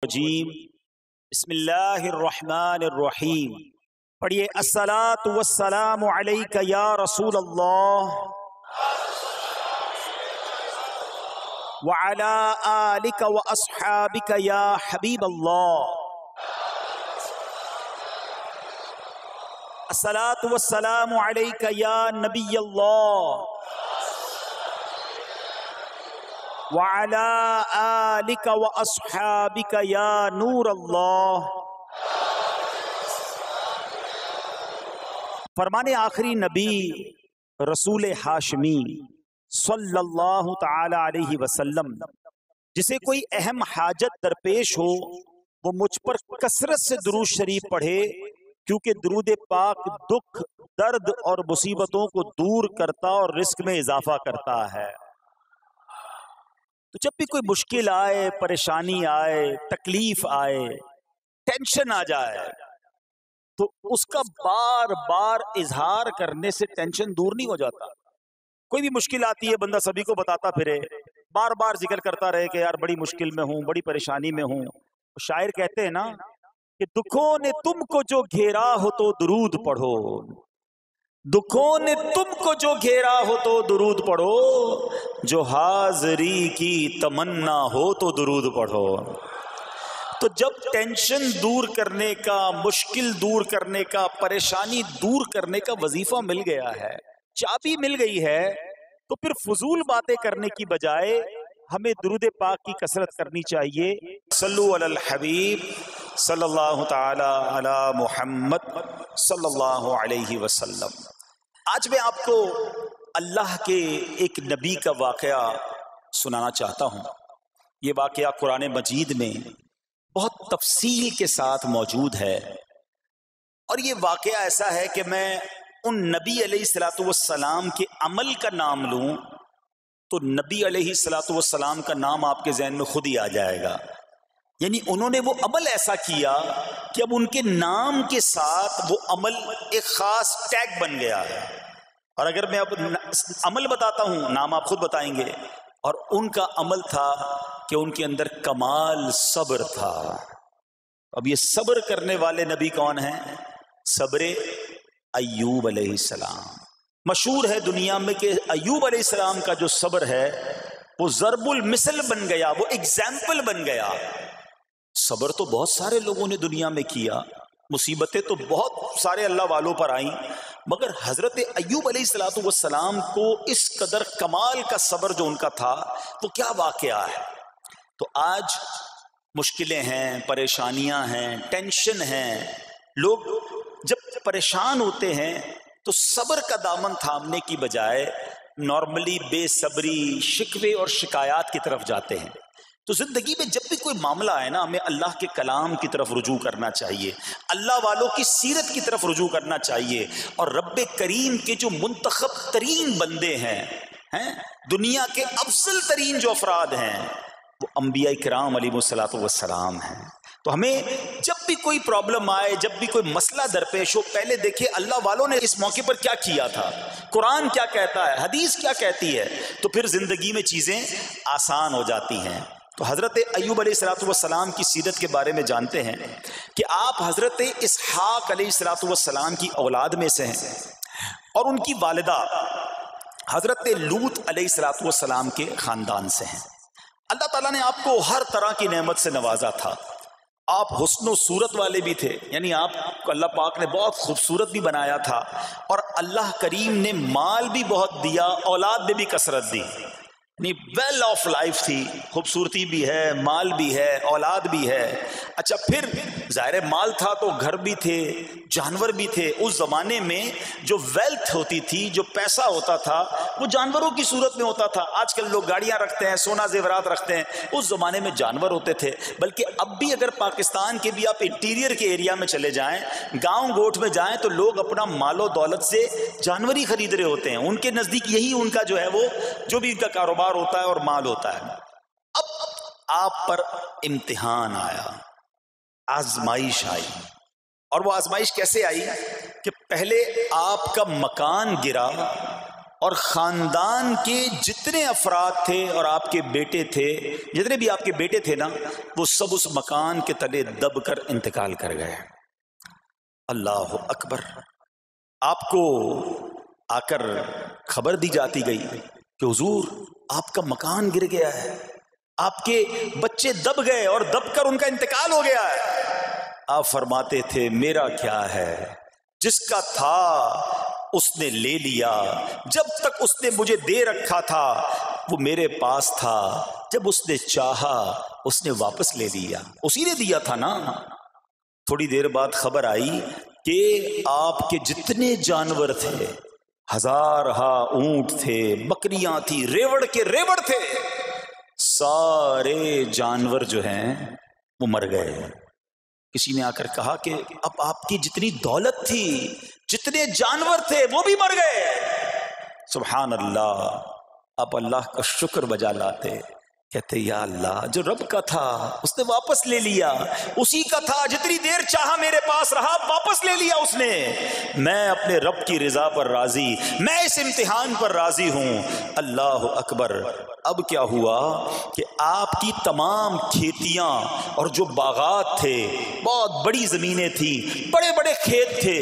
الرجیم بسم اللہ الرحمن الرحیم پڑھیے الصلاۃ والسلام علیک یا رسول اللہ وعلی آلک واصحابک یا حبیب اللہ الصلاۃ والسلام علیک یا نبی اللہ وعلى آلك وأصحابك يا نور اللہ۔ فرمان آخری نبی رسول ہاشمی صلی اللہ تعالی علیہ وسلم جسے کوئی اہم حاجت درپیش ہو وہ مجھ پر کثرت سے درود شریف پڑھے، کیونکہ درود پاک دکھ، درد اور مصیبتوں کو دور کرتا اور رزق میں اضافہ کرتا ہے۔ تو جب بھی کوئی مشکل آئے، پریشانی آئے، تکلیف آئے، ٹینشن آ جائے تو اس کا بار بار اظہار کرنے سے ٹینشن دور نہیں ہو جاتا۔ کوئی بھی مشکل آتی ہے بندہ سبھی کو بتاتا پھرے، بار بار ذکر کرتا رہے کہ یار بڑی مشکل میں ہوں، بڑی پریشانی میں ہوں۔ شاعر کہتے ہیں نا کہ دکھوں نے تم کو جو گھیرا ہو تو درود پڑھو، دکھوں نے تم کو جو گھیرا ہو تو درود پڑھو، جو حاضری کی تمنا ہو تو درود پڑھو۔ تو جب ٹینشن دور کرنے کا، مشکل دور کرنے کا، پریشانی دور کرنے کا وظیفہ مل گیا ہے، چابی مل گئی ہے، تو پھر فضول باتیں کرنے کی بجائے ہمیں درود پاک کی کثرت کرنی چاہیے۔ صلو علی الحبیب صلی اللہ تعالی علی محمد صلی اللہ علیہ وسلم۔ آج میں آپ کو اللہ کے ایک نبی کا واقعہ سنانا چاہتا ہوں۔ یہ واقعہ قرآن مجید میں بہت تفصیل کے ساتھ موجود ہے، اور یہ واقعہ ایسا ہے کہ میں ان نبی علیہ الصلوۃ والسلام کے عمل کا نام لوں تو نبی علیہ الصلوۃ والسلام کا نام آپ کے ذہن میں خود ہی آ جائے گا۔ یعنی انہوں نے وہ عمل ایسا کیا کہ اب ان کے نام کے ساتھ وہ عمل ایک خاص ٹیگ بن گیا ہے۔ اور اگر میں اب عمل بتاتا ہوں، نام آپ خود بتائیں گے، اور ان کا عمل تھا کہ ان کے اندر کمال صبر تھا۔ اب یہ صبر کرنے والے نبی کون ہیں؟ صبر ایوب علیہ السلام۔ مشہور ہے دنیا میں کہ ایوب علیہ السلام کا جو صبر ہے وہ ضرب المثل بن گیا، وہ ایگزامپل بن گیا۔ صبر تو بہت سارے لوگوں نے دنیا میں کیا، مصیبتیں تو بہت سارے اللہ والوں پر آئیں، مگر حضرت ایوب علیہ الصلوۃ والسلام کو اس قدر کمال کا صبر جو ان کا تھا وہ کیا واقعہ ہے۔ تو آج مشکلیں ہیں، پریشانیاں ہیں، ٹینشن ہیں، لوگ جب پریشان ہوتے ہیں تو صبر کا دامن تھامنے کی بجائے نارملی بے صبری، شکوے اور شکایات کی طرف جاتے ہیں۔ تو زندگی میں جب بھی کوئی معاملہ ہے نا، ہمیں اللہ کے کلام کی طرف رجوع کرنا چاہیے، اللہ والوں کی سیرت کی طرف رجوع کرنا چاہیے، اور رب کریم کے جو منتخب ترین بندے ہیں، دنیا کے افضل ترین جو افراد ہیں، وہ انبیاء کرام علیہ الصلوۃ والسلام ہیں۔ تو ہمیں جب بھی کوئی پرابلم آئے، جب بھی کوئی مسئلہ درپیش ہو، پہلے دیکھیں اللہ والوں نے اس موقع پر کیا کیا تھا، قرآن کیا کہتا ہے، حدیث کیا کہتی ہے، تو پھر زندگی میں چیزیں آسان ہو جاتی ہیں۔ تو حضرت ایوب علیہ الصلوۃ والسلام کی سیرت کے بارے میں جانتے ہیں کہ آپ حضرت اسحاق علیہ الصلوۃ والسلام کی اولاد میں سے ہیں، اور ان کی والدہ حضرت لوط علیہ الصلوۃ والسلام کے خاندان سے ہیں۔ اللہ تعالیٰ نے آپ کو ہر طرح کی نعمت سے نوازا تھا۔ آپ حسن و صورت والے بھی تھے، یعنی آپ کو اللہ پاک نے بہت خوبصورت بھی بنایا تھا، اور اللہ کریم نے مال بھی بہت دیا، اولاد میں بھی کثرت دی، یعنی ویل آف لائف تھی، خوبصورتی بھی ہے، مال بھی ہے، اولاد بھی ہے۔ اچھا، پھر ظاہر مال تھا تو گھر بھی تھے، جانور بھی تھے۔ اس زمانے میں جو ویلتھ ہوتی تھی، جو پیسہ ہوتا تھا، وہ جانوروں کی صورت میں ہوتا تھا۔ آج کل لوگ گاڑیاں رکھتے ہیں، سونا زیورات رکھتے ہیں، اس زمانے میں جانور ہوتے تھے۔ بلکہ اب بھی اگر پاکستان کے بھی آپ انٹیریئر کے ایریا میں چلے جائیں، گاؤں گوٹھ میں جائیں، تو لوگ اپنا مال و دولت سے جانور ہی خرید رہے ہوتے ہیں۔ ان کے نزدیک یہی ان کا جو ہے وہ جو بھی ان کا کاروبار ہوتا ہے اور مال ہوتا ہے۔ اب آپ پر امتحان آیا، آزمائش آئی، اور وہ آزمائش کیسے آئی کہ پہلے آپ کا مکان گرا، اور خاندان کے جتنے افراد تھے اور آپ کے بیٹے تھے، جتنے بھی آپ کے بیٹے تھے نا، وہ سب اس مکان کے تلے دب کر انتقال کر گئے۔ اللہ اکبر۔ آپ کو آ کر خبر دی جاتی گئی کہ حضور آپ کا مکان گر گیا ہے، آپ کے بچے دب گئے اور دب کر ان کا انتقال ہو گیا ہے۔ آپ فرماتے تھے میرا کیا ہے، جس کا تھا اس نے لے لیا، جب تک اس نے مجھے دے رکھا تھا وہ میرے پاس تھا، جب اس نے چاہا اس نے واپس لے لیا، اسی نے دیا تھا نا۔ تھوڑی دیر بعد خبر آئی کہ آپ کے جتنے جانور تھے، ہزارہا اونٹ تھے، بکریاں تھی، ریوڑ کے ریوڑ تھے، سارے جانور جو ہیں وہ مر گئے۔ کسی نے آ کر کہا کہ اب آپ کی جتنی دولت تھی، جتنے جانور تھے وہ بھی مر گئے۔ سبحان اللہ۔ آپ اللہ کا شکر بجا لاتے، کہتے یا اللہ جو رب کا تھا اس نے واپس لے لیا، اسی کا تھا، جتنی دیر چاہا میرے پاس رہا، واپس لے لیا اس نے۔ میں اپنے رب کی رضا پر راضی، میں اس امتحان پر راضی ہوں۔ اللہ اکبر۔ اب کیا ہوا کہ آپ کی تمام کھیتیاں اور جو باغات تھے، بہت بڑی زمینیں تھیں، بڑے بڑے کھیت تھے،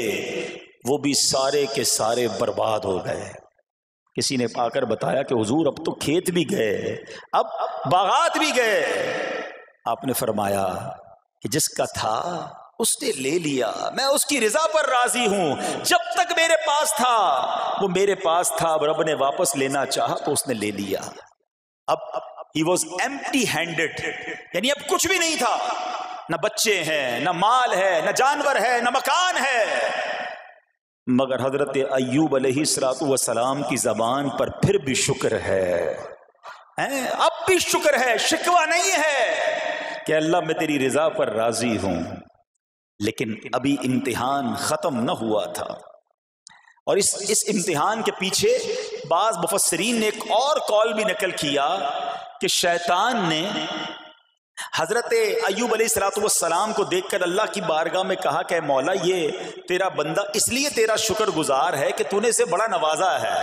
وہ بھی سارے کے سارے برباد ہو گئے۔ کسی نے آ کر بتایا کہ حضور اب تو کھیت بھی گئے، اب باغات بھی گئے۔ آپ نے فرمایا کہ جس کا تھا اس نے لے لیا، میں اس کی رضا پر راضی ہوں۔ جب تک میرے پاس تھا وہ میرے پاس تھا، اب رب نے واپس لینا چاہا تو اس نے لے لیا۔ اب he was empty handed، یعنی اب کچھ بھی نہیں تھا، نہ بچے ہیں، نہ مال ہے، نہ جانور ہے، نہ مکان ہے۔ مگر حضرت ایوب علیہ السلام کی زبان پر پھر بھی شکر ہے، اب بھی شکر ہے، شکوہ نہیں ہے کہ اللہ میں تیری رضا پر راضی ہوں۔ لیکن ابھی امتحان ختم نہ ہوا تھا، اور اس امتحان کے پیچھے بعض مفسرین نے ایک اور قول بھی نقل کیا کہ شیطان نے حضرت ایوب علیہ السلام کو دیکھ کر اللہ کی بارگاہ میں کہا کہ مولا یہ تیرا بندہ اس لیے تیرا شکر گزار ہے کہ تو نے اسے بڑا نوازا ہے،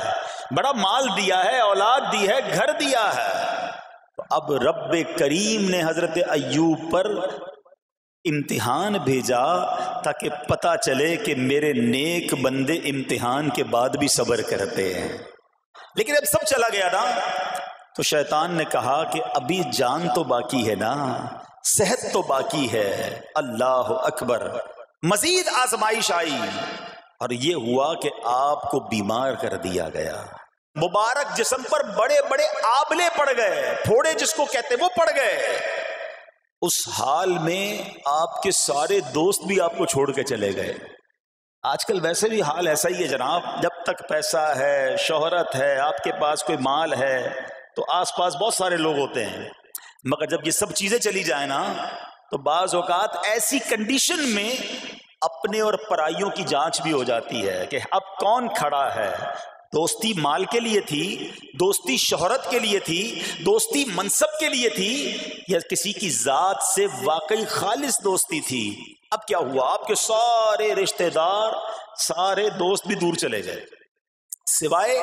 بڑا مال دیا ہے، اولاد دی ہے، گھر دیا ہے۔ تو اب رب کریم نے حضرت ایوب پر امتحان بھیجا تاکہ پتہ چلے کہ میرے نیک بندے امتحان کے بعد بھی صبر کرتے ہیں۔ لیکن اب سب چلا گیا نا، تو شیطان نے کہا کہ ابھی جان تو باقی ہے نا، صحت تو باقی ہے۔ اللہ اکبر۔ مزید آزمائش آئی اور یہ ہوا کہ آپ کو بیمار کر دیا گیا، مبارک جسم پر بڑے بڑے آبلے پڑ گئے، پھوڑے جس کو کہتے وہ پڑ گئے۔ اس حال میں آپ کے سارے دوست بھی آپ کو چھوڑ کے چلے گئے۔ آج کل ویسے بھی حال ایسا ہی ہے جناب، جب تک پیسہ ہے، شہرت ہے، آپ کے پاس کوئی مال ہے تو آس پاس بہت سارے لوگ ہوتے ہیں، مگر جب یہ سب چیزیں چلی جائیں نا تو بعض اوقات ایسی کنڈیشن میں اپنے اور پرائیوں کی جانچ بھی ہو جاتی ہے کہ اب کون کھڑا ہے۔ دوستی مال کے لیے تھی، دوستی شہرت کے لیے تھی، دوستی منصب کے لیے تھی، یا کسی کی ذات سے واقعی خالص دوستی تھی؟ اب کیا ہوا، آپ کے سارے رشتہ دار، سارے دوست بھی دور چلے گئے، سوائے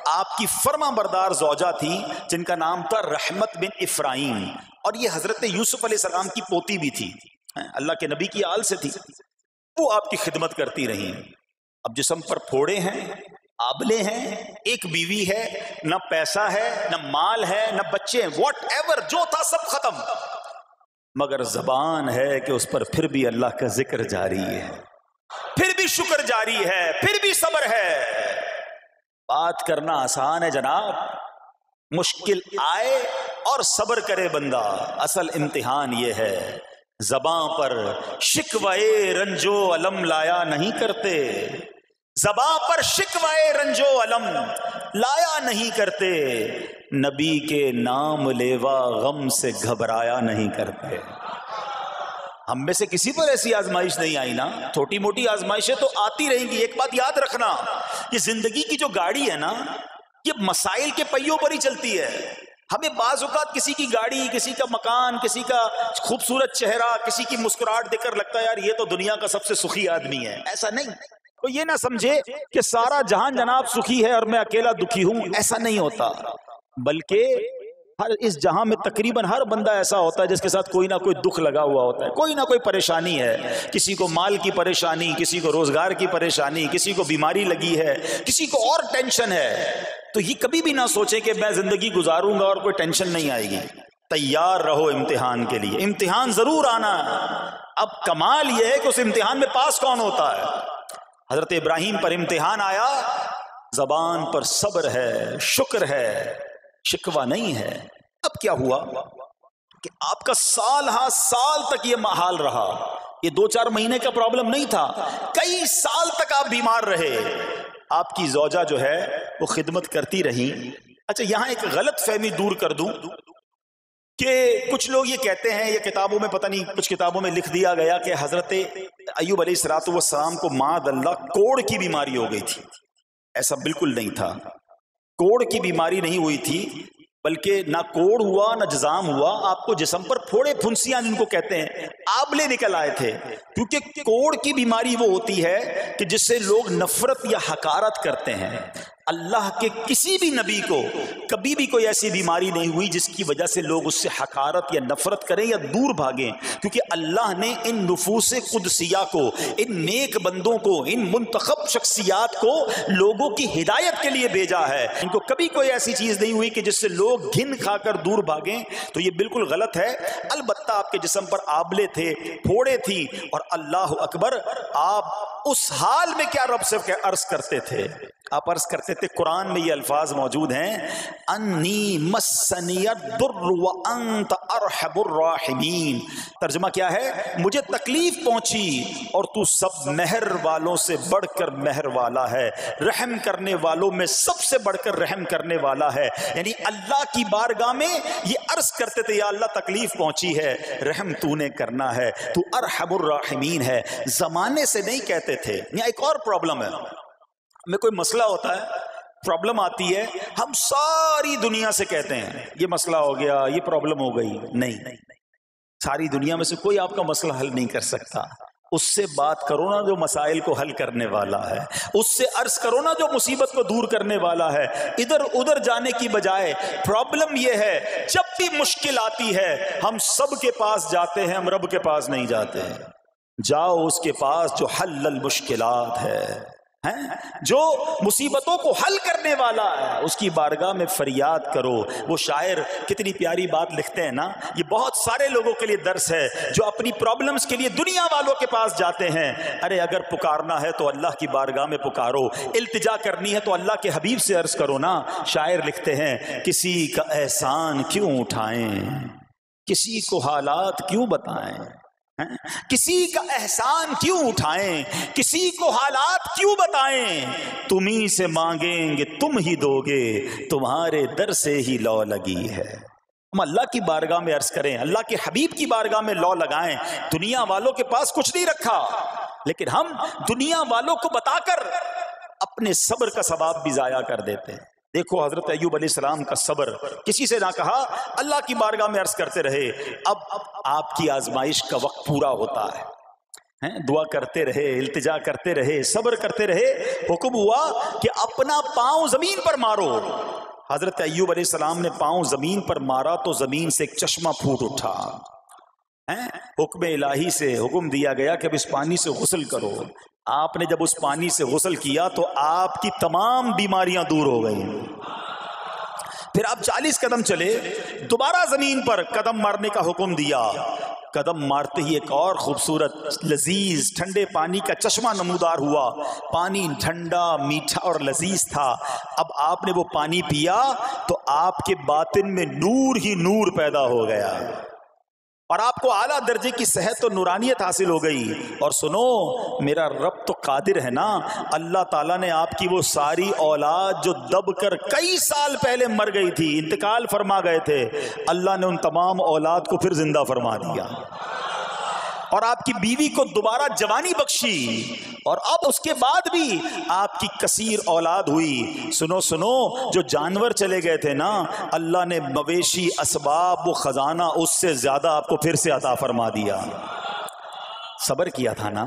آپ کی فرما بردار زوجہ تھی جن کا نام تھا رحمت بن افراہیم، اور یہ حضرت یوسف علیہ السلام کی پوتی بھی تھی، اللہ کے نبی کی آل سے تھی، وہ آپ کی خدمت کرتی رہیں۔ اب جسم پر پھوڑے ہیں، آبلے ہیں، ایک بیوی ہے، نہ پیسہ ہے، نہ مال ہے، نہ بچے ہیں، واٹ ایور جو تھا سب ختم، مگر زبان ہے کہ اس پر پھر بھی اللہ کا ذکر جاری ہے، پھر بھی شکر جاری ہے، پھر بھی صبر ہے۔ بات کرنا آسان ہے جناب، مشکل آئے اور صبر کرے بندہ، اصل امتحان یہ ہے۔ زباں پر شکوائے رنجو علم لایا نہیں کرتے، زباں پر شکوائے رنجو علم لایا نہیں کرتے، نبی کے نام لیوا غم سے گھبرایا نہیں کرتے۔ ہم میں سے کسی پر ایسی آزمائش نہیں آئی نا، چھوٹی موٹی آزمائشیں تو آتی رہیں گی۔ ایک بات یاد رکھنا، یہ زندگی کی جو گاڑی ہے نا، یہ مسائل کے پہیوں پر ہی چلتی ہے۔ ہمیں بعض اوقات کسی کی گاڑی، کسی کا مکان، کسی کا خوبصورت چہرہ، کسی کی مسکراہٹ دیکھ کر لگتا ہے یار یہ تو دنیا کا سب سے سخی آدمی ہے، ایسا نہیں۔ تو یہ نہ سمجھے کہ سارا جہان جناب سخی ہے اور میں اکیلا دکھی ہوں، ایسا نہیں ہوتا، بلکہ ہر اس جہاں میں تقریباً ہر بندہ ایسا ہوتا ہے جس کے ساتھ کوئی نہ کوئی دکھ لگا ہوا ہوتا ہے، کوئی نہ کوئی پریشانی ہے، کسی کو مال کی پریشانی، کسی کو روزگار کی پریشانی، کسی کو بیماری لگی ہے، کسی کو اور ٹینشن ہے۔ تو یہ کبھی بھی نہ سوچے کہ میں زندگی گزاروں گا اور کوئی ٹینشن نہیں آئے گی، تیار رہو امتحان کے لیے، امتحان ضرور آنا ہے۔ اب کمال یہ ہے کہ اس امتحان میں پاس کون ہوتا ہے۔ حضرت ابراہیم پر امتحان آیا، زبان پر صبر ہے، شکر ہے، شکوہ نہیں ہے۔ اب کیا ہوا کہ آپ کا سال ہاں سال تک یہ حال رہا، یہ 2-4 مہینے کا پرابلم نہیں تھا، کئی سال تک آپ بیمار رہے، آپ کی زوجہ جو ہے وہ خدمت کرتی رہی۔ اچھا یہاں ایک غلط فہمی دور کر دوں کہ کچھ لوگ یہ کہتے ہیں، یہ کتابوں میں پتہ نہیں کچھ کتابوں میں لکھ دیا گیا کہ حضرت ایوب علیہ السلام کو معاذ اللہ کوڑ کی بیماری ہو گئی تھی۔ ایسا بالکل نہیں تھا، کوڑ کی بیماری نہیں ہوئی تھی، بلکہ نہ کوڑ ہوا نہ جزام ہوا، آپ کو جسم پر پھوڑے پھنسیاں جن کو کہتے ہیں آبلے نکل آئے تھے، کیونکہ کوڑ کی بیماری وہ ہوتی ہے کہ جس سے لوگ نفرت یا حقارت کرتے ہیں۔ اللہ کے کسی بھی نبی کو کبھی بھی کوئی ایسی بیماری نہیں ہوئی جس کی وجہ سے لوگ اس سے حقارت یا نفرت کریں یا دور بھاگیں، کیونکہ اللہ نے ان نفوس قدسیہ کو، ان نیک بندوں کو، ان منتخب شخصیات کو لوگوں کی ہدایت کے لیے بھیجا ہے۔ ان کو کبھی کوئی ایسی چیز نہیں ہوئی کہ جس سے لوگ گھن کھا کر دور بھاگیں، تو یہ بالکل غلط ہے۔ البتہ آپ کے جسم پر آبلے تھے، پھوڑے تھی، اور اللہ اکبر آپ اس حال میں کیا رب سے عرض کرتے تھے؟ آپ عرض کرتے تھے، قرآن میں یہ الفاظ موجود ہیں، انی مسنی الضر وانت ارحم الراحمین۔ ترجمہ کیا ہے؟ مجھے تکلیف پہنچی اور تو سب مہر والوں سے بڑھ کر مہر والا ہے، رحم کرنے والوں میں سب سے بڑھ کر رحم کرنے والا ہے۔ یعنی اللہ کی بارگاہ میں یہ عرض کرتے تھے، یا اللہ تکلیف پہنچی ہے، رحم تو نے کرنا ہے، تو ارحم الراحمین ہے، زمانے سے نہیں کہتے تھے۔ یہاں ایک اور پرابلم ہے، میں کوئی مسئلہ ہوتا ہے، پرابلم آتی ہے، ہم ساری دنیا سے کہتے ہیں یہ مسئلہ ہو گیا، یہ پرابلم ہو گئی۔ نہیں، ساری دنیا میں سے کوئی آپ کا مسئلہ حل نہیں کر سکتا۔ اس سے بات کرو نا جو مسائل کو حل کرنے والا ہے، اس سے عرض کرو نا جو مصیبت کو دور کرنے والا ہے۔ ادھر ادھر جانے کی بجائے پرابلم یہ ہے، جب بھی مشکل آتی ہے ہم سب کے پاس جاتے ہیں، ہم رب کے پاس نہیں جاتے ہیں۔ جاؤ اس کے پاس جو حل المشکلات ہے، جو مصیبتوں کو حل کرنے والا ہے، اس کی بارگاہ میں فریاد کرو۔ وہ شاعر کتنی پیاری بات لکھتے ہیں نا، یہ بہت سارے لوگوں کے لیے درس ہے جو اپنی پرابلمز کے لیے دنیا والوں کے پاس جاتے ہیں۔ ارے اگر پکارنا ہے تو اللہ کی بارگاہ میں پکارو، التجا کرنی ہے تو اللہ کے حبیب سے عرض کرو نا۔ شاعر لکھتے ہیں، کسی کا احسان کیوں اٹھائیں، کسی کو حالات کیوں بتائیں، کسی کا احسان کیوں اٹھائیں، کسی کو حالات کیوں بتائیں، تمہیں سے مانگیں گے تم ہی دو گے، تمہارے در سے ہی لو لگی ہے۔ ہم اللہ کی بارگاہ میں عرض کریں، اللہ کے حبیب کی بارگاہ میں لو لگائیں۔ دنیا والوں کے پاس کچھ نہیں رکھا، لیکن ہم دنیا والوں کو بتا کر اپنے صبر کا ثواب بھی ضائع کر دیتے ہیں۔ دیکھو حضرت ایوب علیہ السلام کا صبر، کسی سے نہ کہا، اللہ کی بارگاہ میں عرض کرتے رہے۔ اب آپ کی آزمائش کا وقت پورا ہوتا ہے، دعا کرتے رہے، التجا کرتے رہے، صبر کرتے رہے۔ حکم ہوا کہ اپنا پاؤں زمین پر مارو۔ حضرت ایوب علیہ السلام نے پاؤں زمین پر مارا تو زمین سے ایک چشمہ پھوٹ اٹھا۔ حکم الہی سے حکم دیا گیا کہ اب اس پانی سے غسل کرو۔ آپ نے جب اس پانی سے غسل کیا تو آپ کی تمام بیماریاں دور ہو گئیں۔ پھر آپ 40 قدم چلے، دوبارہ زمین پر قدم مارنے کا حکم دیا۔ قدم مارتے ہی ایک اور خوبصورت لذیذ ٹھنڈے پانی کا چشمہ نمودار ہوا۔ پانی ٹھنڈا، میٹھا اور لذیذ تھا۔ اب آپ نے وہ پانی پیا تو آپ کے باطن میں نور ہی نور پیدا ہو گیا، اور آپ کو اعلیٰ درجے کی صحت و نورانیت حاصل ہو گئی۔ اور سنو، میرا رب تو قادر ہے نا، اللہ تعالیٰ نے آپ کی وہ ساری اولاد جو دب کر کئی سال پہلے مر گئی تھی، انتقال فرما گئے تھے، اللہ نے ان تمام اولاد کو پھر زندہ فرما دیا، اور آپ کی بیوی کو دوبارہ جوانی بخشی، اور اب اس کے بعد بھی آپ کی کثیر اولاد ہوئی۔ سنو سنو، جو جانور چلے گئے تھے نا، اللہ نے مویشی، اسباب و خزانہ اس سے زیادہ آپ کو پھر سے عطا فرما دیا۔ صبر کیا تھا نا،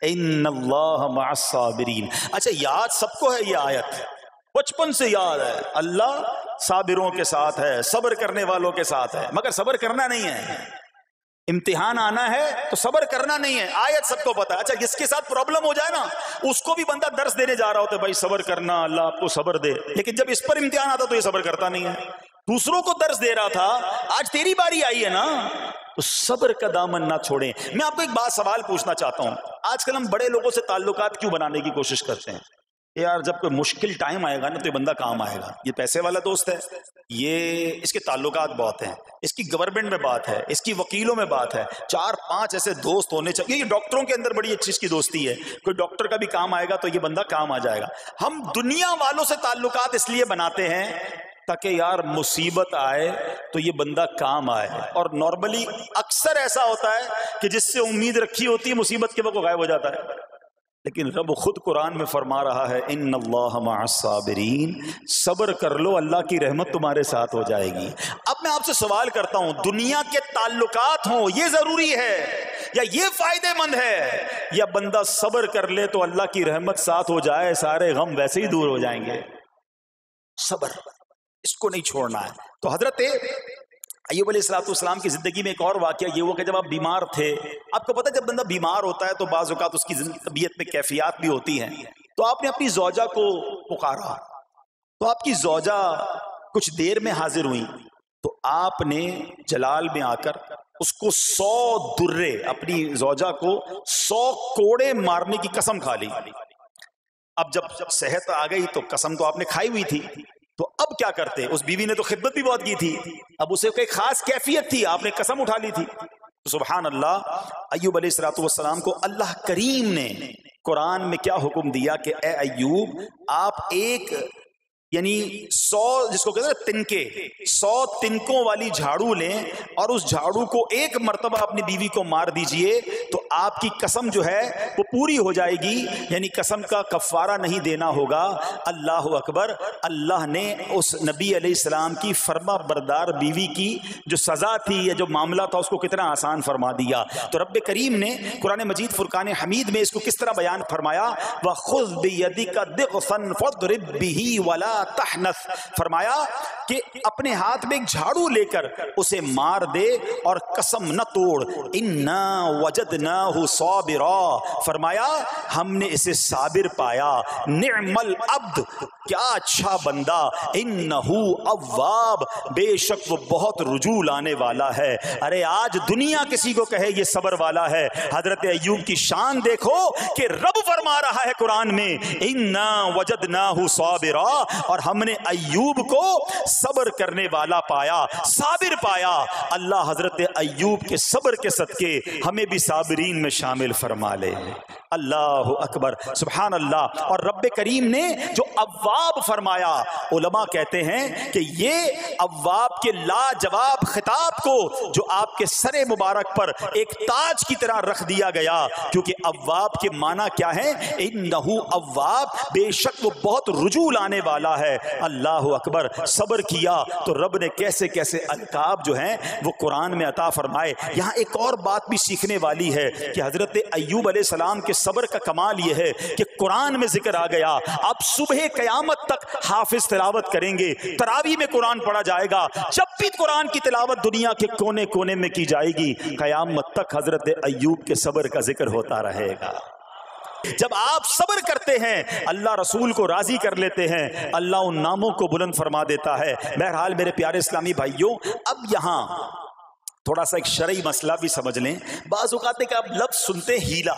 ان اللہ مع الصابرین۔ اچھا یاد سب کو ہے یہ آیت، بچپن سے یاد ہے، اللہ صابروں کے ساتھ ہے، صبر کرنے والوں کے ساتھ ہے، مگر صبر کرنا نہیں ہے، امتحان آنا ہے تو صبر کرنا نہیں ہے، آیت سب کو پتا ہے۔ اچھا جس کے ساتھ پرابلم ہو جائے نا، اس کو بھی بندہ درس دینے جا رہا ہوتا ہے، بھائی صبر کرنا، اللہ آپ کو صبر دے، لیکن جب اس پر امتحان آتا تو یہ صبر کرتا نہیں ہے۔ دوسروں کو درس دے رہا تھا، آج تیری باری آئی ہے نا، تو صبر کا دامن نہ چھوڑیں۔ میں آپ کو ایک بات سوال پوچھنا چاہتا ہوں، آج کل ہم بڑے لوگوں سے تعلقات کیوں بنانے کی کوشش کرتے ہیں؟ یار جب کوئی مشکل ٹائم آئے گا نا تو یہ بندہ کام آئے گا، یہ پیسے والا دوست ہے، یہ اس کے تعلقات بہت ہیں، اس کی گورنمنٹ میں بات ہے، اس کی وکیلوں میں بات ہے، 4-5 ایسے دوست ہونے چاہیے۔ یہ ڈاکٹروں کے اندر بڑی اچھی اس کی دوستی ہے، کوئی ڈاکٹر کا بھی کام آئے گا تو یہ بندہ کام آ جائے گا۔ ہم دنیا والوں سے تعلقات اس لیے بناتے ہیں تاکہ یار مصیبت آئے تو یہ بندہ کام آئے، اور نارملی اکثر ایسا ہوتا ہے کہ جس سے امید رکھی ہوتی ہے مصیبت کے وقت غائب ہو جاتا ہے۔ لیکن رب خود قرآن میں فرما رہا ہے ان اللہ مع الصابرین، صبر کر لو اللہ کی رحمت تمہارے ساتھ ہو جائے گی۔ اب میں آپ سے سوال کرتا ہوں، دنیا کے تعلقات ہوں یہ ضروری ہے یا یہ فائدہ مند ہے، یا بندہ صبر کر لے تو اللہ کی رحمت ساتھ ہو جائے، سارے غم ویسے ہی دور ہو جائیں گے؟ صبر اس کو نہیں چھوڑنا ہے۔ تو حضرت ایوب علیہ السلام کی زندگی میں ایک اور واقعہ یہ ہوا کہ جب آپ بیمار تھے، آپ کو پتہ جب بندہ بیمار ہوتا ہے تو بعض اوقات اس کی طبیعت میں کیفیات بھی ہوتی ہیں، تو آپ نے اپنی زوجہ کو پکارا، تو آپ کی زوجہ کچھ دیر میں حاضر ہوئی، تو آپ نے جلال میں آ کر اس کو 100 درے، اپنی زوجہ کو 100 کوڑے مارنے کی قسم کھا لی۔ اب جب صحت آ گئی تو قسم تو آپ نے کھائی ہوئی تھی، تو اب کیا کرتے؟ اس بیوی نے تو خدمت بھی بہت کی تھی، اب اسے کوئی خاص کیفیت تھی، آپ نے قسم اٹھا لی تھی۔ سبحان اللہ، ایوب علیہ السلام کو اللہ کریم نے قرآن میں کیا حکم دیا کہ اے ایوب آپ ایک یعنی 100 جس کو کہتے ہیں تنکے، 100 تنکوں والی جھاڑو لیں اور اس جھاڑو کو ایک مرتبہ اپنی بیوی کو مار دیجئے تو آپ کی قسم جو ہے وہ پوری ہو جائے گی، یعنی قسم کا کفارہ نہیں دینا ہوگا۔ اللہ اکبر، اللہ نے اس نبی علیہ السلام کی فرما بردار بیوی کی جو سزا تھی یا جو معاملہ تھا اس کو کتنا آسان فرما دیا۔ تو رب کریم نے قرآن مجید فرقان حمید میں اس کو کس طرح بیان فرمایا، وَخُذْ بِيَدِكَ ضِغْثًا فَاضْرِب بِهِ وَلَا تحنث، فرمایا کہ اپنے ہاتھ میں ایک جھاڑو لے کر اسے مار دے اور قسم نہ توڑ، انا وجدناہ صابرا، فرمایا ہم نے اسے صابر پایا، نعم العبد، کیا اچھا بندہ، انہو اواب، بے شک وہ بہت رجوع لانے والا ہے۔ ارے آج دنیا کسی کو کہے یہ صبر والا ہے، حضرت ایوب کی شان دیکھو کہ رب فرما رہا ہے قرآن میں انا وجدناہ صابرا، اور ہم نے ایوب کو صبر کرنے والا پایا، صابر پایا۔ اللہ حضرت ایوب کے صبر کے صدقے ہمیں بھی صابرین میں شامل فرما لے۔ اللہ اکبر، سبحان اللہ۔ اور رب کریم نے جو اواب فرمایا، علماء کہتے ہیں کہ یہ اواب کے لاجواب خطاب کو جو آپ کے سر مبارک پر ایک تاج کی طرح رکھ دیا گیا، کیونکہ اواب کے معنی کیا ہے، انہو اواب، بے شک وہ بہت رجوع لانے والا ہے۔ اللہ اکبر، صبر کیا تو رب نے کیسے کیسے القاب جو ہیں وہ قرآن میں عطا فرمائے۔ یہاں ایک اور بات بھی سیکھنے والی ہے کہ حضرت ایوب علیہ السلام کے صبر کا کمال یہ ہے کہ قرآن میں ذکر آ گیا، اب صبح قیامت تک حافظ تلاوت کریں گے، تراویح میں قرآن پڑھا جائے گا، جب بھی قرآن کی تلاوت دنیا کے کونے کونے میں کی جائے گی، قیامت تک حضرت ایوب کے صبر کا ذکر ہوتا رہے گا۔ جب آپ صبر کرتے ہیں اللہ رسول کو راضی کر لیتے ہیں، اللہ ان ناموں کو بلند فرما دیتا ہے۔ بہرحال میرے پیارے اسلامی بھائیوں، اب یہاں تھوڑا سا ایک شرعی مسئلہ بھی سمجھ لیں۔ بعض اوقات ہے کہ آپ لفظ سنتے ہیلا،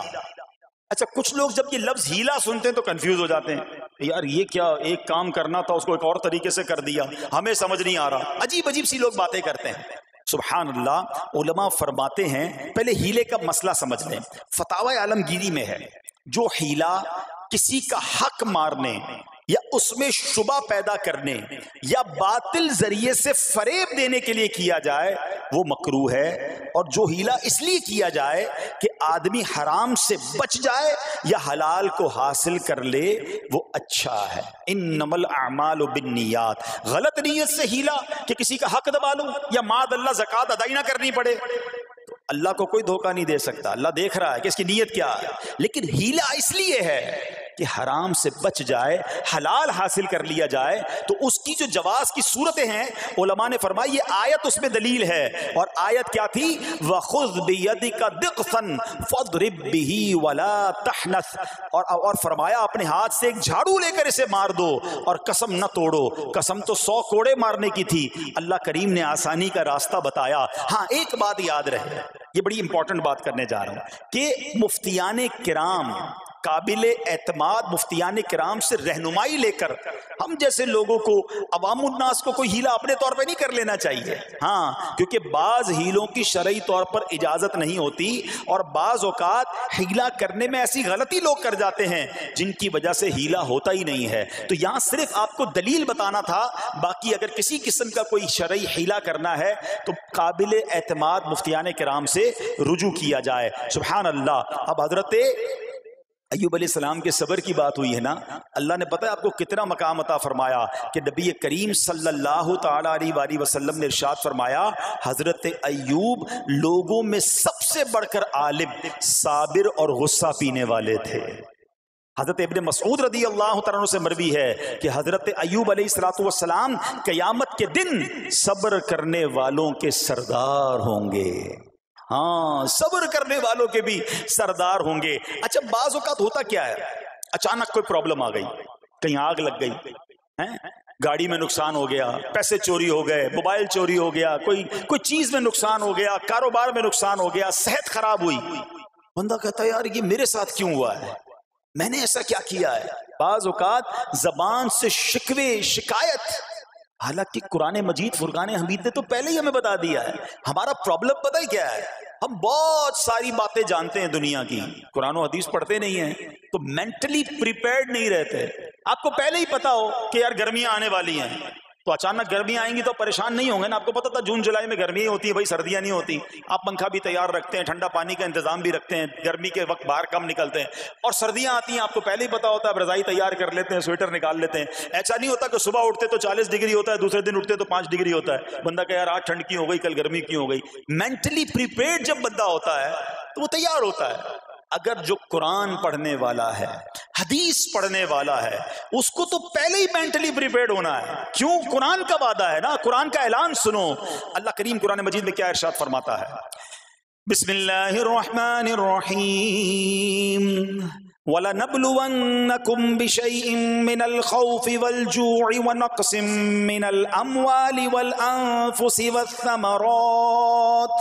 اچھا کچھ لوگ جب یہ لفظ ہیلا سنتے ہیں تو کنفیوز ہو جاتے ہیں، یار یہ کیا، ایک کام کرنا تھا اس کو ایک اور طریقے سے کر دیا، ہمیں سمجھ نہیں آ رہا، عجیب عجیب سی لوگ باتیں کرتے ہیں۔ سبحان اللہ، علماء فرماتے ہیں پہلے ہیلے کا مسئلہ سمجھ لیں۔ فتاوی عالمگیری میں ہے جو ہیلا کسی کا حق مارنے یا اس میں شبہ پیدا کرنے یا باطل ذریعے سے فریب دینے کے لیے کیا جائے وہ مکروہ ہے، اور جو ہیلا اس لیے کیا جائے کہ آدمی حرام سے بچ جائے یا حلال کو حاصل کر لے وہ اچھا ہے۔ انما الاعمال بالنیات، غلط نیت سے ہیلا کہ کسی کا حق دبا لوں یا معاذ اللہ زکوٰۃ ادا ہی نہ کرنی پڑے، اللہ کو کوئی دھوکہ نہیں دے سکتا، اللہ دیکھ رہا ہے کہ اس کی نیت کیا ہے، لیکن ہیلا اس لیے ہے کہ حرام سے بچ جائے، حلال حاصل کر لیا جائے۔ تو اس کی جو جواز کی صورتیں ہیں علماء نے فرمایا یہ آیت اس میں دلیل ہے، اور آیت کیا تھی؟ وَخُذْ بِيَدِكَ ضِغْثًا فَاضْرِب بِهِ وَلَا تَحْنَثْ، اور فرمایا اپنے ہاتھ سے ایک جھاڑو لے کر اسے مار دو اور قسم نہ توڑو۔ قسم تو 100 کوڑے مارنے کی تھی، اللہ کریم نے آسانی کا راستہ بتایا۔ ہاں ایک بات یاد رہے، یہ بڑی امپورٹنٹ بات کرنے جا رہا ہوں کہ مفتیان کرام، قابل اعتماد مفتیان کرام سے رہنمائی لے کر ہم جیسے لوگوں کو، عوام الناس کو کوئی ہیلا اپنے طور پہ نہیں کر لینا چاہیے۔ ہاں کیونکہ بعض ہیلوں کی شرعی طور پر اجازت نہیں ہوتی، اور بعض اوقات ہیلا کرنے میں ایسی غلطی لوگ کر جاتے ہیں جن کی وجہ سے ہیلا ہوتا ہی نہیں ہے۔ تو یہاں صرف آپ کو دلیل بتانا تھا، باقی اگر کسی قسم کا کوئی شرعی ہیلا کرنا ہے تو قابل اعتماد مفتیان کرام سے رجوع کیا جائے۔ سبحان اللہ۔ اب حضرت ایوب علیہ السلام کے صبر کی بات ہوئی ہے نا، اللہ نے پتہ ہے آپ کو کتنا مقام عطا فرمایا کہ نبی کریم صلی اللہ تعالی علیہ وآلہ وسلم نے ارشاد فرمایا حضرت ایوب لوگوں میں سب سے بڑھ کر عالم، صابر اور غصہ پینے والے تھے۔ حضرت ابن مسعود رضی اللہ تعالیٰ عنہ سے مروی ہے کہ حضرت ایوب علیہ السلام قیامت کے دن صبر کرنے والوں کے سردار ہوں گے۔ ہاں صبر کرنے والوں کے بھی سردار ہوں گے۔ اچھا بعض اوقات ہوتا کیا ہے، اچانک کوئی پرابلم آ گئی، کہیں آگ لگ گئی، گاڑی میں نقصان ہو گیا، پیسے چوری ہو گئے، موبائل چوری ہو گیا، کوئی چیز میں نقصان ہو گیا، کاروبار میں نقصان ہو گیا، صحت خراب ہوئی، بندہ کہتا ہے یار یہ میرے ساتھ کیوں ہوا ہے، میں نے ایسا کیا کیا ہے۔ بعض اوقات زبان سے شکوے، شکایت، حالانکہ قرآن مجید فرقان حمید نے تو پہلے ہی ہمیں بتا دیا ہے۔ ہمارا پرابلم پتہ ہی کیا ہے، ہم بہت ساری باتیں جانتے ہیں دنیا کی، قرآن و حدیث پڑھتے نہیں ہیں، تو مینٹلی پریپیئرڈ نہیں رہتے۔ آپ کو پہلے ہی پتا ہو کہ یار گرمیاں آنے والی ہیں، تو اچانک گرمیاں آئیں گی تو پریشان نہیں ہوں گے نا۔ آپ کو پتا تھا جون جولائی میں گرمیاں ہوتی ہیں بھائی، سردیاں نہیں ہوتی، آپ پنکھا بھی تیار رکھتے ہیں، ٹھنڈا پانی کا انتظام بھی رکھتے ہیں، گرمی کے وقت باہر کم نکلتے ہیں، اور سردیاں آتی ہیں آپ کو پہلے ہی پتا ہوتا ہے، رضائی تیار کر لیتے ہیں، سویٹر نکال لیتے ہیں۔ ایسا نہیں ہوتا کہ صبح اٹھتے تو 40 ڈگری ہوتا ہے، دوسرے دن اٹھتے تو 5 ڈگری ہوتا ہے، بندہ کہ یار آج ٹھنڈ کیوں ہو گئی، کل گرمی کیوں ہو گئی۔ مینٹلی پریپیئرڈ جب بندہ ہوتا ہے تو وہ تیار ہوتا ہے۔ اگر جو قرآن پڑھنے والا ہے، حدیث پڑھنے والا ہے، اس کو تو پہلے ہی مینٹلی پریپیئرڈ ہونا ہے۔ کیوں؟ قرآن کا وعدہ ہے نا، قرآن کا اعلان سنو۔ اللہ کریم قرآن مجید میں کیا ارشاد فرماتا ہے؟ بسم اللہ الرحمن الرحیم وَلَنَبْلُوَنَّكُمْ بِشَيْءٍ مِّنَ الْخَوْفِ وَالْجُوعِ وَنَقْصٍ مِّنَ الْأَمْوَالِ وَالْأَنفُسِ وَالثَّمَرَاتِ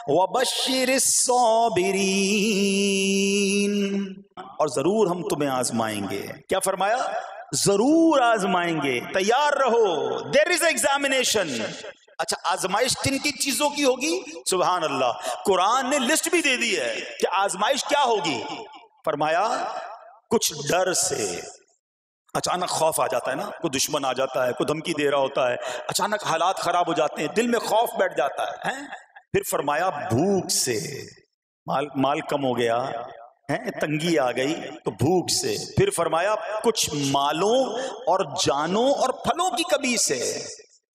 وَبَشِّرِ الصَّابِرِينَ۔ اور ضرور ہم تمہیں آزمائیں گے۔ کیا فرمایا؟ ضرور آزمائیں گے، تیار رہو۔ there is examination۔ اچھا آزمائش کن کی چیزوں کی ہوگی؟ سبحان اللہ، قرآن نے لسٹ بھی دے دی ہے کہ آزمائش کیا ہوگی۔ فرمایا کچھ ڈر سے، اچانک خوف آ جاتا ہے نا، کوئی دشمن آ جاتا ہے، کوئی دھمکی دے رہا ہوتا ہے، اچانک حالات خراب ہو جاتے ہیں، دل میں خوف بیٹھ جاتا ہے۔ پھر فرمایا بھوک سے، مال کم ہو گیا، تنگی آ گئی تو بھوک سے۔ پھر فرمایا کچھ مالوں اور جانوں اور پھلوں کی کمی سے،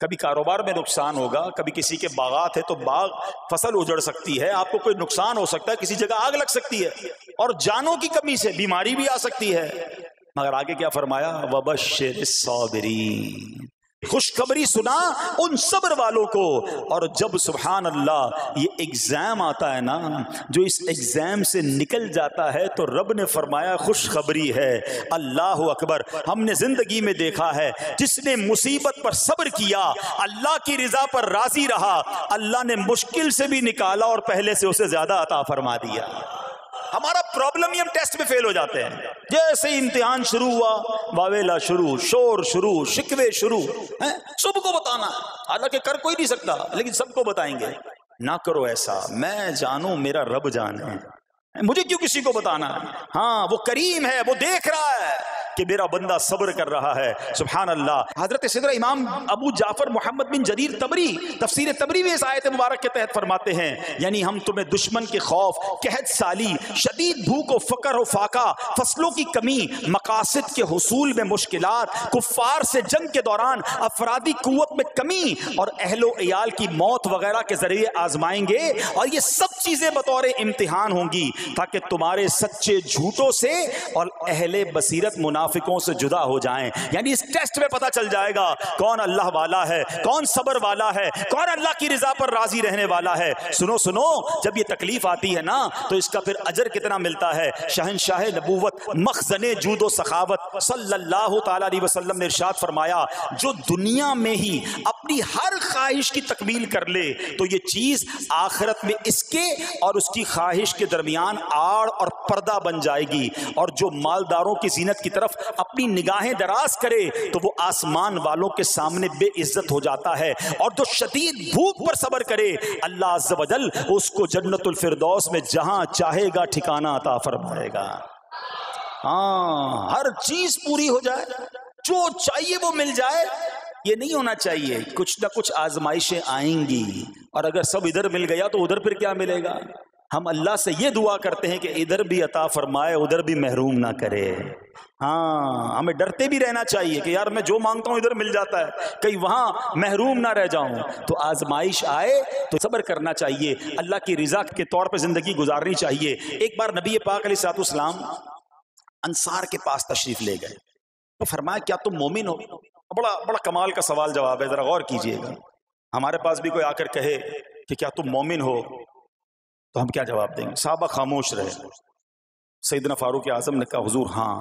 کبھی کاروبار میں نقصان ہوگا، کبھی کسی کے باغات ہے تو باغ فصل اجڑ سکتی ہے، آپ کو کوئی نقصان ہو سکتا ہے، کسی جگہ آگ لگ سکتی ہے، اور جانوں کی کمی سے بیماری بھی آ سکتی ہے۔ مگر آگے کیا فرمایا؟ وَبَشِّرِ الصَّابِرِينَ، خوشخبری سنا ان صبر والوں کو۔ اور جب سبحان اللہ یہ ایگزام آتا ہے نا، جو اس ایگزام سے نکل جاتا ہے تو رب نے فرمایا خوشخبری ہے۔ اللہ اکبر۔ ہم نے زندگی میں دیکھا ہے جس نے مصیبت پر صبر کیا، اللہ کی رضا پر راضی رہا، اللہ نے مشکل سے بھی نکالا اور پہلے سے اسے زیادہ عطا فرما دیا۔ ہمارا پرابلم ہی ہم ٹیسٹ میں فیل ہو جاتے ہیں، جیسے امتحان شروع ہوا واویلا شروع، شور شروع، شکوے شروع، سب کو بتانا، حالانکہ کر کوئی نہیں سکتا لیکن سب کو بتائیں گے۔ نہ کرو ایسا، میں جانوں میرا رب جانے، مجھے کیوں کسی کو بتانا ہے؟ ہاں وہ کریم ہے، وہ دیکھ رہا ہے کہ کہ میرا بندہ صبر کر رہا ہے. سبحان اللہ. حضرت سیدنا امام ابو جعفر محمد بن جریر طبری تفسیر طبری میں اس آیت مبارک کے تحت فرماتے ہیں یعنی ہم تمہیں دشمن کے خوف، قحط سالی، شدید بھوک و فقر و فاقہ، فصلوں کی کمی، مقاصد کے حصول میں مشکلات، کفار سے جنگ کے دوران افرادی قوت میں کمی اور اہل و عیال کی موت وغیرہ کے ذریعے آزمائیں گے، اور یہ سب چیزیں بطور امتحان ہوں گی تاکہ تمہارے سچے جھوٹوں سے اور اہل بصیرت منافقوں سے جدا ہو جائیں. یعنی اس ٹیسٹ میں پتہ چل جائے گا کون اللہ والا ہے، کون صبر والا ہے، کون اللہ کی رضا پر راضی رہنے والا ہے. سنو سنو، جب یہ تکلیف آتی ہے نا تو اس کا پھر اجر کتنا ملتا ہے. شہنشاہ نبوت مخزن جود و سخاوت صلی اللہ تعالی علیہ وسلم نے ارشاد فرمایا جو دنیا میں ہی اپنی ہر خواہش کی تکمیل کر لے تو یہ چیز آخرت میں اس کے اور اس کی خواہش کے درمیان آڑ اور پردہ بن جائے گی، اور جو مالداروں کی زینت کی طرف اپنی نگاہیں دراز کرے تو وہ آسمان والوں کے سامنے بے عزت ہو جاتا ہے، اور جو شدید بھوک پر صبر کرے اللہ عز و جل اس کو جنت الفردوس میں جہاں چاہے گا ٹھکانہ عطا فرمائے گا. ہاں، ہر چیز پوری ہو جائے، جو چاہیے وہ مل جائے، یہ نہیں ہونا چاہیے. کچھ نہ کچھ آزمائشیں آئیں گی، اور اگر سب ادھر مل گیا تو ادھر پھر کیا ملے گا. ہم اللہ سے یہ دعا کرتے ہیں کہ ادھر بھی عطا فرمائے، ادھر بھی محروم نہ کرے. ہاں، ہمیں ڈرتے بھی رہنا چاہیے کہ یار میں جو مانگتا ہوں ادھر مل جاتا ہے، کہیں وہاں محروم نہ رہ جاؤں. تو آزمائش آئے تو صبر کرنا چاہیے، اللہ کی رضا کے طور پہ زندگی گزارنی چاہیے. ایک بار نبی پاک علیہ الصلوۃ والسلام انصار کے پاس تشریف لے گئے تو فرمایا کیا تم مومن ہو؟ بڑا کمال کا سوال جواب ہے، ذرا غور کیجئے گا. ہمارے پاس بھی کوئی آ کر کہے کہ کیا تم مومن ہو تو ہم کیا جواب دیں گے؟ صحابہ خاموش رہے. سیدنا فاروق اعظم نے کہا حضور ہاں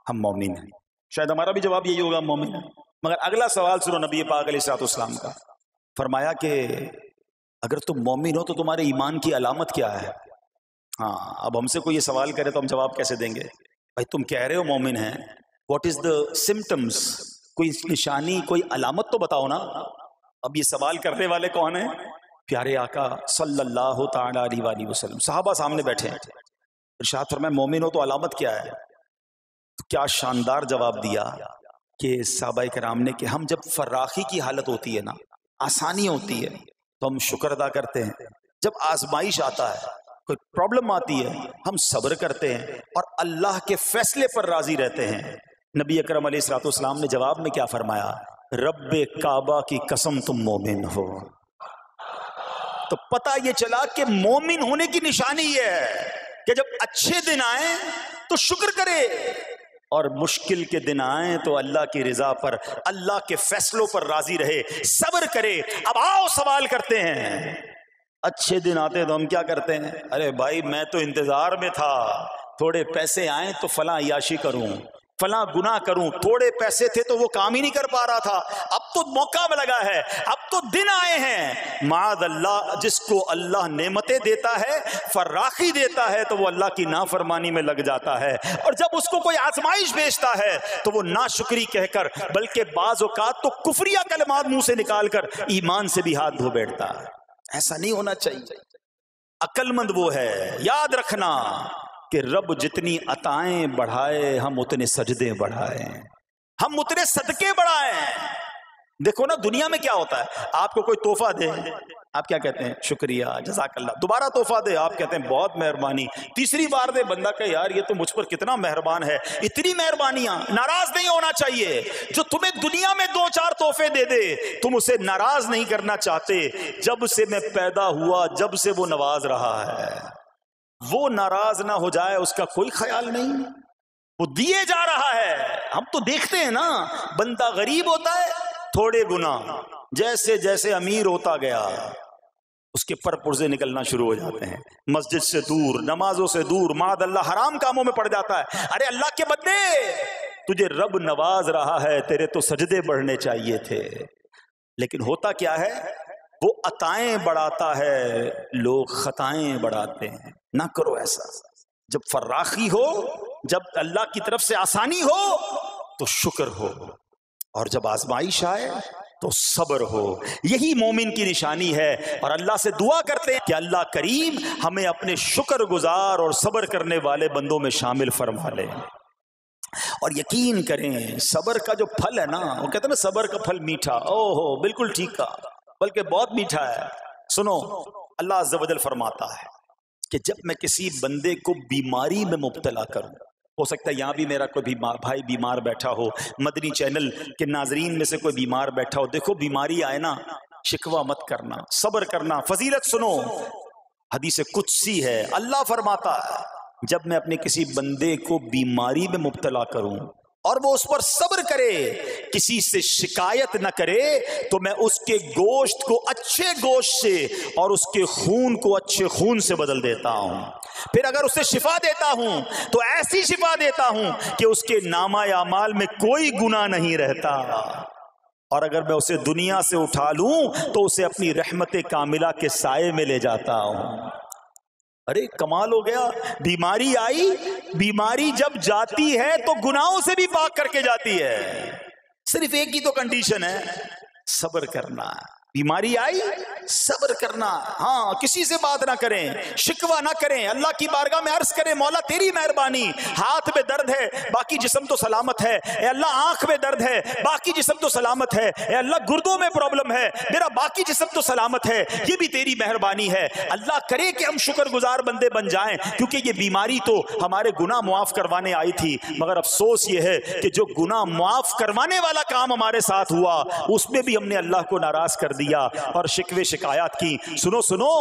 ہم مومن ہیں. شاید ہمارا بھی جواب یہی ہوگا مومن ہیں. مگر اگلا سوال سنو نبی پاک علیہ الصلوۃ والسلام کا. فرمایا کہ اگر تم مومن ہو تو تمہارے ایمان کی علامت کیا ہے؟ ہاں، اب ہم سے کوئی یہ سوال کرے تو ہم جواب کیسے دیں گے؟ بھائی تم کہہ رہے ہو مومن ہیں، واٹ از دا سمٹمز؟ کوئی نشانی، کوئی علامت تو بتاؤ نا. اب یہ سوال کرنے والے کون ہیں؟ پیارے آقا صلی اللہ تعالی علیہ وآلہ وسلم. صحابہ سامنے بیٹھے ہیں. ارشاد فرمایا مومن ہو تو علامت کیا ہے؟ تو کیا شاندار جواب دیا کہ صحابہ کرام نے کہ ہم جب فراخی کی حالت ہوتی ہے نا، آسانی ہوتی ہے تو ہم شکر ادا کرتے ہیں. جب آزمائش آتا ہے، کوئی پرابلم آتی ہے، ہم صبر کرتے ہیں اور اللہ کے فیصلے پر راضی رہتے ہیں. نبی اکرم علیہ الصلوۃ والسلام نے جواب میں کیا فرمایا؟ رب کعبہ کی قسم تم مومن ہو. تو پتہ یہ چلا کہ مومن ہونے کی نشانی یہ ہے کہ جب اچھے دن آئیں تو شکر کرے، اور مشکل کے دن آئیں تو اللہ کی رضا پر، اللہ کے فیصلوں پر راضی رہے، صبر کرے. اب آؤ سوال کرتے ہیں. اچھے دن آتے تو ہم کیا کرتے ہیں؟ ارے بھائی میں تو انتظار میں تھا، تھوڑے پیسے آئیں تو فلاں عیاشی کروں، فلاں گناہ کروں. تھوڑے پیسے تھے تو وہ کام ہی نہیں کر پا رہا تھا، اب تو موقع میں لگا ہے، اب تو دن آئے ہیں. معاذ اللہ، جس کو اللہ نعمتیں دیتا ہے، فراخی دیتا ہے، تو وہ اللہ کی نافرمانی میں لگ جاتا ہے. اور جب اس کو کوئی آزمائش بھیجتا ہے تو وہ ناشکری کہہ کر، بلکہ بعض اوقات تو کفریہ کلمات منہ سے نکال کر ایمان سے بھی ہاتھ دھو بیٹھتا ہے. ایسا نہیں ہونا چاہیے. عقل مند وہ ہے، یاد رکھنا کہ رب جتنی عطائیں بڑھائے ہم اتنے سجدے بڑھائیں، ہم اتنے صدقے بڑھائیں. دیکھو نا دنیا میں کیا ہوتا ہے، آپ کو کوئی تحفہ دے آپ کیا کہتے ہیں؟ شکریہ، جزاک اللہ. دوبارہ تحفہ دے آپ کہتے ہیں بہت مہربانی. تیسری بار دے بندہ کہ یار یہ تو مجھ پر کتنا مہربان ہے. اتنی مہربانیاں. ناراض نہیں ہونا چاہیے. جو تمہیں دنیا میں 2-4 تحفے دے دے تم اسے ناراض نہیں کرنا چاہتے. جب سے میں پیدا ہوا جب سے وہ نواز رہا ہے، وہ ناراض نہ ہو جائے اس کا کوئی خیال نہیں، وہ دیے جا رہا ہے. ہم تو دیکھتے ہیں نا، بندہ غریب ہوتا ہے، تھوڑے گناہ، جیسے جیسے امیر ہوتا گیا اس کے پر پرزے نکلنا شروع ہو جاتے ہیں، مسجد سے دور، نمازوں سے دور، معاذ اللہ حرام کاموں میں پڑ جاتا ہے. ارے اللہ کے بندے، تجھے رب نواز رہا ہے، تیرے تو سجدے بڑھنے چاہیے تھے. لیکن ہوتا کیا ہے، وہ عطائیں بڑھاتا ہے، لوگ خطائیں بڑھاتے ہیں. نہ کرو ایسا. جب فراخی ہو، جب اللہ کی طرف سے آسانی ہو تو شکر ہو، اور جب آزمائش آئے تو صبر ہو. یہی مومن کی نشانی ہے. اور اللہ سے دعا کرتے ہیں کہ اللہ کریم ہمیں اپنے شکر گزار اور صبر کرنے والے بندوں میں شامل فرما لے. اور یقین کریں صبر کا جو پھل ہے نا، وہ کہتے ہیں نا صبر کا پھل میٹھا، اوہو بالکل ٹھیک کہا، بلکہ بہت میٹھا ہے۔ سنو، اللہ عز و جل فرماتا ہے کہ جب میں کسی بندے کو بیماری میں مبتلا کروں، ہو سکتا ہے یہاں بھی میرا کوئی بھائی بیمار بیٹھا ہو، مدنی چینل کے ناظرین میں سے کوئی بیمار بیٹھا ہو، دیکھو بیماری آئے نا شکوہ مت کرنا، صبر کرنا، فضیلت سنو، حدیث قدسی ہے، اللہ فرماتا ہے جب میں اپنے کسی بندے کو بیماری میں مبتلا کروں اور وہ اس پر صبر کرے، کسی سے شکایت نہ کرے، تو میں اس کے گوشت کو اچھے گوشت سے اور اس کے خون کو اچھے خون سے بدل دیتا ہوں۔ پھر اگر اسے شفا دیتا ہوں تو ایسی شفا دیتا ہوں کہ اس کے نامہ اعمال میں کوئی گناہ نہیں رہتا، اور اگر میں اسے دنیا سے اٹھا لوں تو اسے اپنی رحمت کاملہ کے سائے میں لے جاتا ہوں۔ ارے کمال ہو گیا، بیماری آئی، بیماری جب جاتی ہے تو گناہوں سے بھی پاک کر کے جاتی ہے، صرف ایک ہی تو کنڈیشن ہے، صبر کرنا۔ بیماری آئی صبر کرنا، ہاں کسی سے بات نہ کریں، شکوہ نہ کریں، اللہ کی بارگاہ میں عرض کریں مولا تیری مہربانی، ہاتھ میں درد ہے باقی جسم تو سلامت ہے، اے اللہ آنکھ میں درد ہے باقی جسم تو سلامت ہے، اے اللہ گردوں میں پرابلم ہے میرا باقی جسم تو سلامت ہے، یہ بھی تیری مہربانی ہے۔ اللہ کرے کہ ہم شکر گزار بندے بن جائیں، کیونکہ یہ بیماری تو ہمارے گناہ معاف کروانے آئی تھی، مگر افسوس یہ ہے کہ جو گناہ معاف کروانے والا کام ہمارے ساتھ ہوا اس میں بھی ہم نے اللہ کو ناراض کر دیا اور شکوے شکایات کی۔ سنو سنو،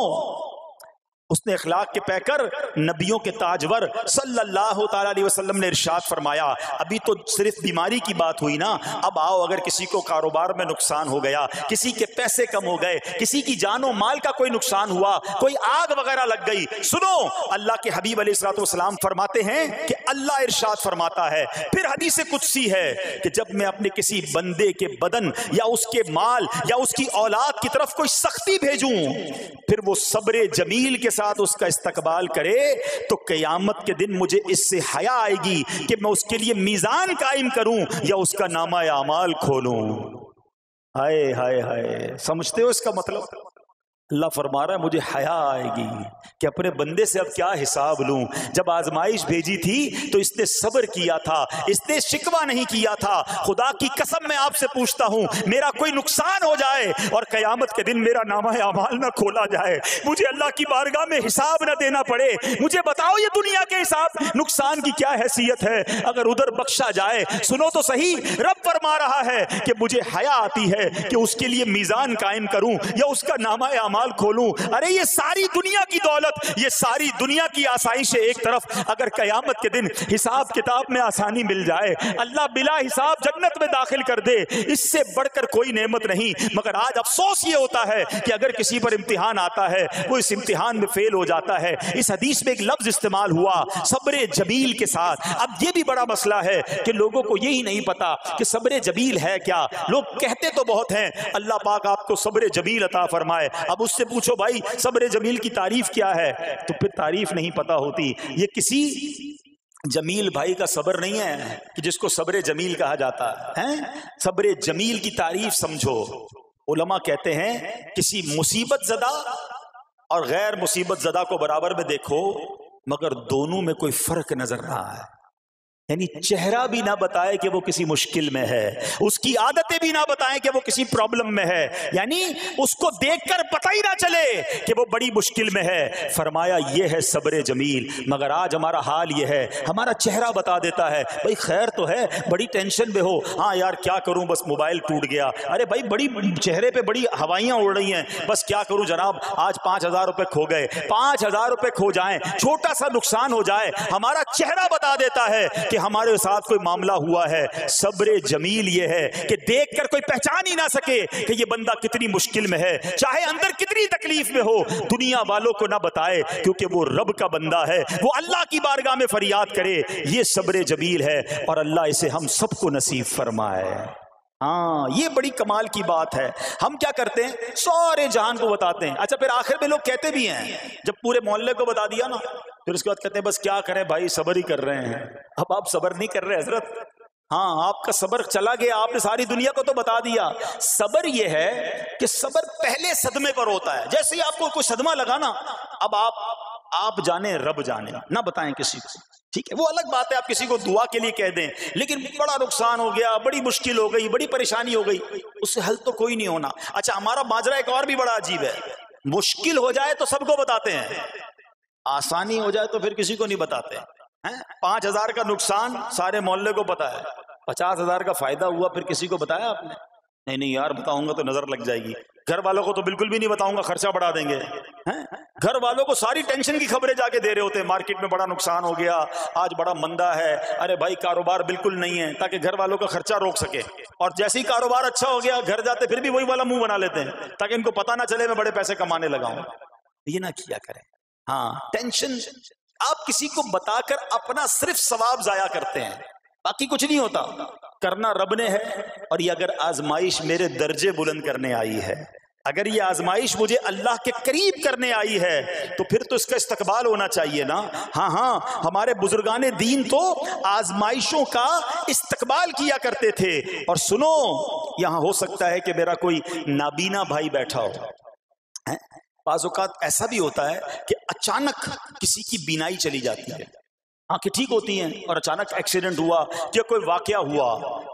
اس نے اخلاق کے پیکر نبیوں کے تاجور صلی اللہ تعالی علیہ وسلم نے ارشاد فرمایا، ابھی تو صرف بیماری کی بات ہوئی نا، اب آؤ اگر کسی کو کاروبار میں نقصان ہو گیا، کسی کے پیسے کم ہو گئے، کسی کی جان و مال کا کوئی نقصان ہوا، کوئی آگ وغیرہ لگ گئی، سنو اللہ کے حبیب علیہ الصلوۃ والسلام فرماتے ہیں کہ اللہ ارشاد فرماتا ہے، پھر حدیث قدسی ہے کہ جب میں اپنے کسی بندے کے بدن یا اس کے مال یا اس کی اولاد کی طرف کوئی سختی بھیجوں، پھر وہ صبر جمیل کے ساتھ اس کا استقبال کرے، تو قیامت کے دن مجھے اس سے حیا آئے گی کہ میں اس کے لیے میزان قائم کروں یا اس کا نامہ اعمال کھولوں۔ ہائے ہائے ہائے، سمجھتے ہو اس کا مطلب؟ اللہ فرما رہا ہے مجھے حیا آئے گی کہ اپنے بندے سے اب کیا حساب لوں۔ جب آزمائش بھیجی تھی تو اس نے صبر کیا تھا، اس نے شکوہ نہیں کیا تھا۔ خدا کی قسم میں آپ سے پوچھتا ہوں، میرا کوئی نقصان ہو جائے اور قیامت کے دن میرا نامہ اعمال نہ کھولا جائے، مجھے اللہ کی بارگاہ میں حساب نہ دینا پڑے، مجھے بتاؤ یہ دنیا کے حساب نقصان کی کیا حیثیت ہے اگر ادھر بخشا جائے۔ سنو تو صحیح، رب فرما رہا ہے کہ مجھے حیا آتی ہے کہ اس کے لیے میزان قائم کروں یا اس کا نامہ اعمال کھولوں۔ ارے یہ ساری دنیا کی دولت، یہ ساری دنیا کی آسائش ایک طرف، اگر قیامت کے دن حساب کتاب میں آسانی مل جائے، اللہ بلا حساب جنت میں داخل کر دے، اس سے بڑھ کر کوئی نعمت نہیں۔ مگر آج افسوس یہ ہوتا ہے کہ اگر کسی پر امتحان آتا ہے، وہ اس امتحان میں فیل ہو جاتا ہے۔ اس حدیث میں ایک لفظ استعمال ہوا صبر جمیل کے ساتھ۔ اب یہ بھی بڑا مسئلہ ہے کہ لوگوں کو یہی نہیں پتا کہ صبر جمیل ہے کیا۔ لوگ کہتے تو بہت ہیں، اللہ پاک آپ کو صبر جمیل عطا فرمائے، اب اس سے پوچھو بھائی صبر جمیل کی تعریف کیا ہے، تو پھر تعریف نہیں پتا ہوتی۔ یہ کسی جمیل بھائی کا صبر نہیں ہے کہ جس کو صبر جمیل کہا جاتا ہے۔ صبر جمیل کی تعریف سمجھو۔ علماء کہتے ہیں کسی مصیبت زدہ اور غیر مصیبت زدہ کو برابر میں دیکھو، مگر دونوں میں کوئی فرق نظر رہا ہے، یعنی چہرہ بھی نہ بتائے کہ وہ کسی مشکل میں ہے، اس کی عادتیں بھی نہ بتائیں کہ وہ کسی پرابلم میں ہے، یعنی اس کو دیکھ کر پتہ ہی نہ چلے کہ وہ بڑی مشکل میں ہے۔ فرمایا یہ ہے صبر جمیل۔ مگر آج ہمارا حال یہ ہے، ہمارا چہرہ بتا دیتا ہے بھائی خیر تو ہے، بڑی ٹینشن میں ہو، ہاں یار کیا کروں بس موبائل ٹوٹ گیا، ارے بھائی بڑی چہرے پہ بڑی ہوائیاں اڑ رہی ہیں، بس کیا کروں جناب آج 5,000 روپے کھو گئے۔ 5,000 روپے کھو جائیں، چھوٹا سا نقصان ہو جائے، ہمارا چہرہ بتا دیتا ہے کہ ہمارے ساتھ کوئی معاملہ ہوا ہے۔ صبر جمیل یہ ہے کہ دیکھ کر کوئی پہچان ہی نہ سکے کہ یہ بندہ کتنی مشکل میں ہے، چاہے اندر کتنی تکلیف میں ہو، دنیا والوں کو نہ بتائے کیونکہ وہ رب کا بندہ ہے، وہ اللہ کی بارگاہ میں فریاد کرے۔ یہ صبر جمیل ہے اور اللہ اسے ہم سب کو نصیب فرمائے۔ ہاں یہ بڑی کمال کی بات ہے۔ ہم کیا کرتے ہیں، سارے جہان کو بتاتے ہیں، اچھا پھر آخر میں لوگ کہتے بھی ہیں، جب پورے محلے کو بتا دیا نا، پھر اس کے بعد کہتے ہیں بس کیا کریں بھائی صبر ہی کر رہے ہیں۔ اب آپ صبر نہیں کر رہے حضرت، ہاں آپ کا صبر چلا گیا، آپ نے ساری دنیا کو تو بتا دیا۔ صبر یہ ہے کہ صبر پہلے صدمے پر ہوتا ہے، جیسے ہی آپ کو کوئی صدمہ لگا نا، اب آپ آپ جانے رب جانے، نہ بتائیں کسی کو، ٹھیک ہے؟ وہ الگ بات ہے آپ کسی کو دعا کے لیے کہہ دیں، لیکن بڑا نقصان ہو گیا، بڑی مشکل ہو گئی، بڑی پریشانی ہو گئی، اس سے حل تو کوئی نہیں ہونا۔ اچھا ہمارا ماجرا ایک اور بھی بڑا عجیب ہے، مشکل ہو جائے تو سب کو بتاتے ہیں، آسانی ہو جائے تو پھر کسی کو نہیں بتاتے ہیں۔ 5,000 کا نقصان سارے محلے کو پتا ہے، 50,000 کا فائدہ ہوا پھر کسی کو بتایا آپ نے؟ نہیں یار بتاؤں گا تو نظر لگ جائے گی، گھر والوں کو تو بالکل بھی نہیں بتاؤں گا، خرچہ بڑھا دیں گے۔ گھر والوں کو ساری ٹینشن کی خبریں جا کے دے رہے ہوتے ہیں، مارکیٹ میں بڑا نقصان ہو گیا، آج بڑا مندہ ہے، ارے بھائی کاروبار بالکل نہیں ہے، تاکہ گھر والوں کا خرچہ روک سکے، اور جیسے ہی کاروبار اچھا ہو گیا گھر جاتے پھر بھی وہی والا منہ بنا لیتے ہیں تاکہ ان کو پتہ نہ چلے میں بڑے پیسے کمانے لگا ہوں۔ یہ نہ کیا کریں۔ ہاں ٹینشن آپ کسی کو بتا کر اپنا صرف ثواب ضائع کرتے ہیں، باقی کچھ نہیں ہوتا، کرنا رب نے ہے۔ اور یہ اگر آزمائش میرے درجے بلند کرنے آئی ہے، اگر یہ آزمائش مجھے اللہ کے قریب کرنے آئی ہے تو پھر تو اس کا استقبال ہونا چاہیے نا۔ ہاں ہمارے بزرگان دین تو آزمائشوں کا استقبال کیا کرتے تھے۔ اور سنو، یہاں ہو سکتا ہے کہ میرا کوئی نابینا بھائی بیٹھا ہو، بعض اوقات ایسا بھی ہوتا ہے کہ اچانک کسی کی بینائی چلی جاتی ہے، آنکھیں ٹھیک ہوتی ہیں اور اچانک ایکسیڈنٹ ہوا یا کوئی واقعہ ہوا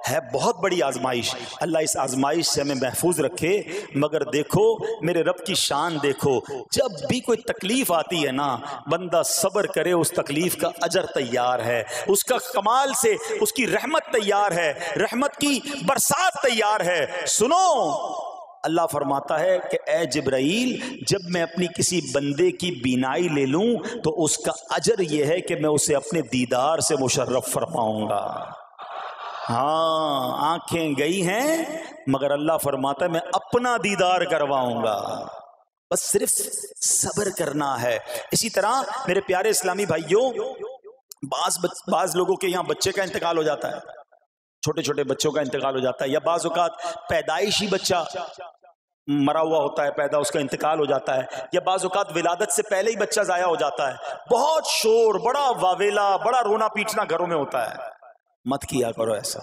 ہے، بہت بڑی آزمائش۔ اللہ اس آزمائش سے ہمیں محفوظ رکھے۔ مگر دیکھو میرے رب کی شان دیکھو، جب بھی کوئی تکلیف آتی ہے نا، بندہ صبر کرے، اس تکلیف کا اجر تیار ہے، اس کا کمال سے اس کی رحمت تیار ہے، رحمت کی برسات تیار ہے۔ سنو، اللہ فرماتا ہے کہ اے جبرائیل، جب میں اپنی کسی بندے کی بینائی لے لوں تو اس کا اجر یہ ہے کہ میں اسے اپنے دیدار سے مشرف فرماؤں گا۔ ہاں آنکھیں گئی ہیں مگر اللہ فرماتا ہے میں اپنا دیدار کرواؤں گا، بس صرف صبر کرنا ہے۔ اسی طرح میرے پیارے اسلامی بھائیوں، بعض لوگوں کے یہاں بچے کا انتقال ہو جاتا ہے، چھوٹے چھوٹے بچوں کا انتقال ہو جاتا ہے، یا بعض اوقات پیدائشی بچہ مرا ہوا ہوتا ہے پیدا، اس کا انتقال ہو جاتا ہے، یا بعض اوقات ولادت سے پہلے ہی بچہ ضائع ہو جاتا ہے، بہت شور، بڑا واویلا، بڑا رونا پیٹنا گھروں میں ہوتا ہے۔ مت کیا کرو ایسا،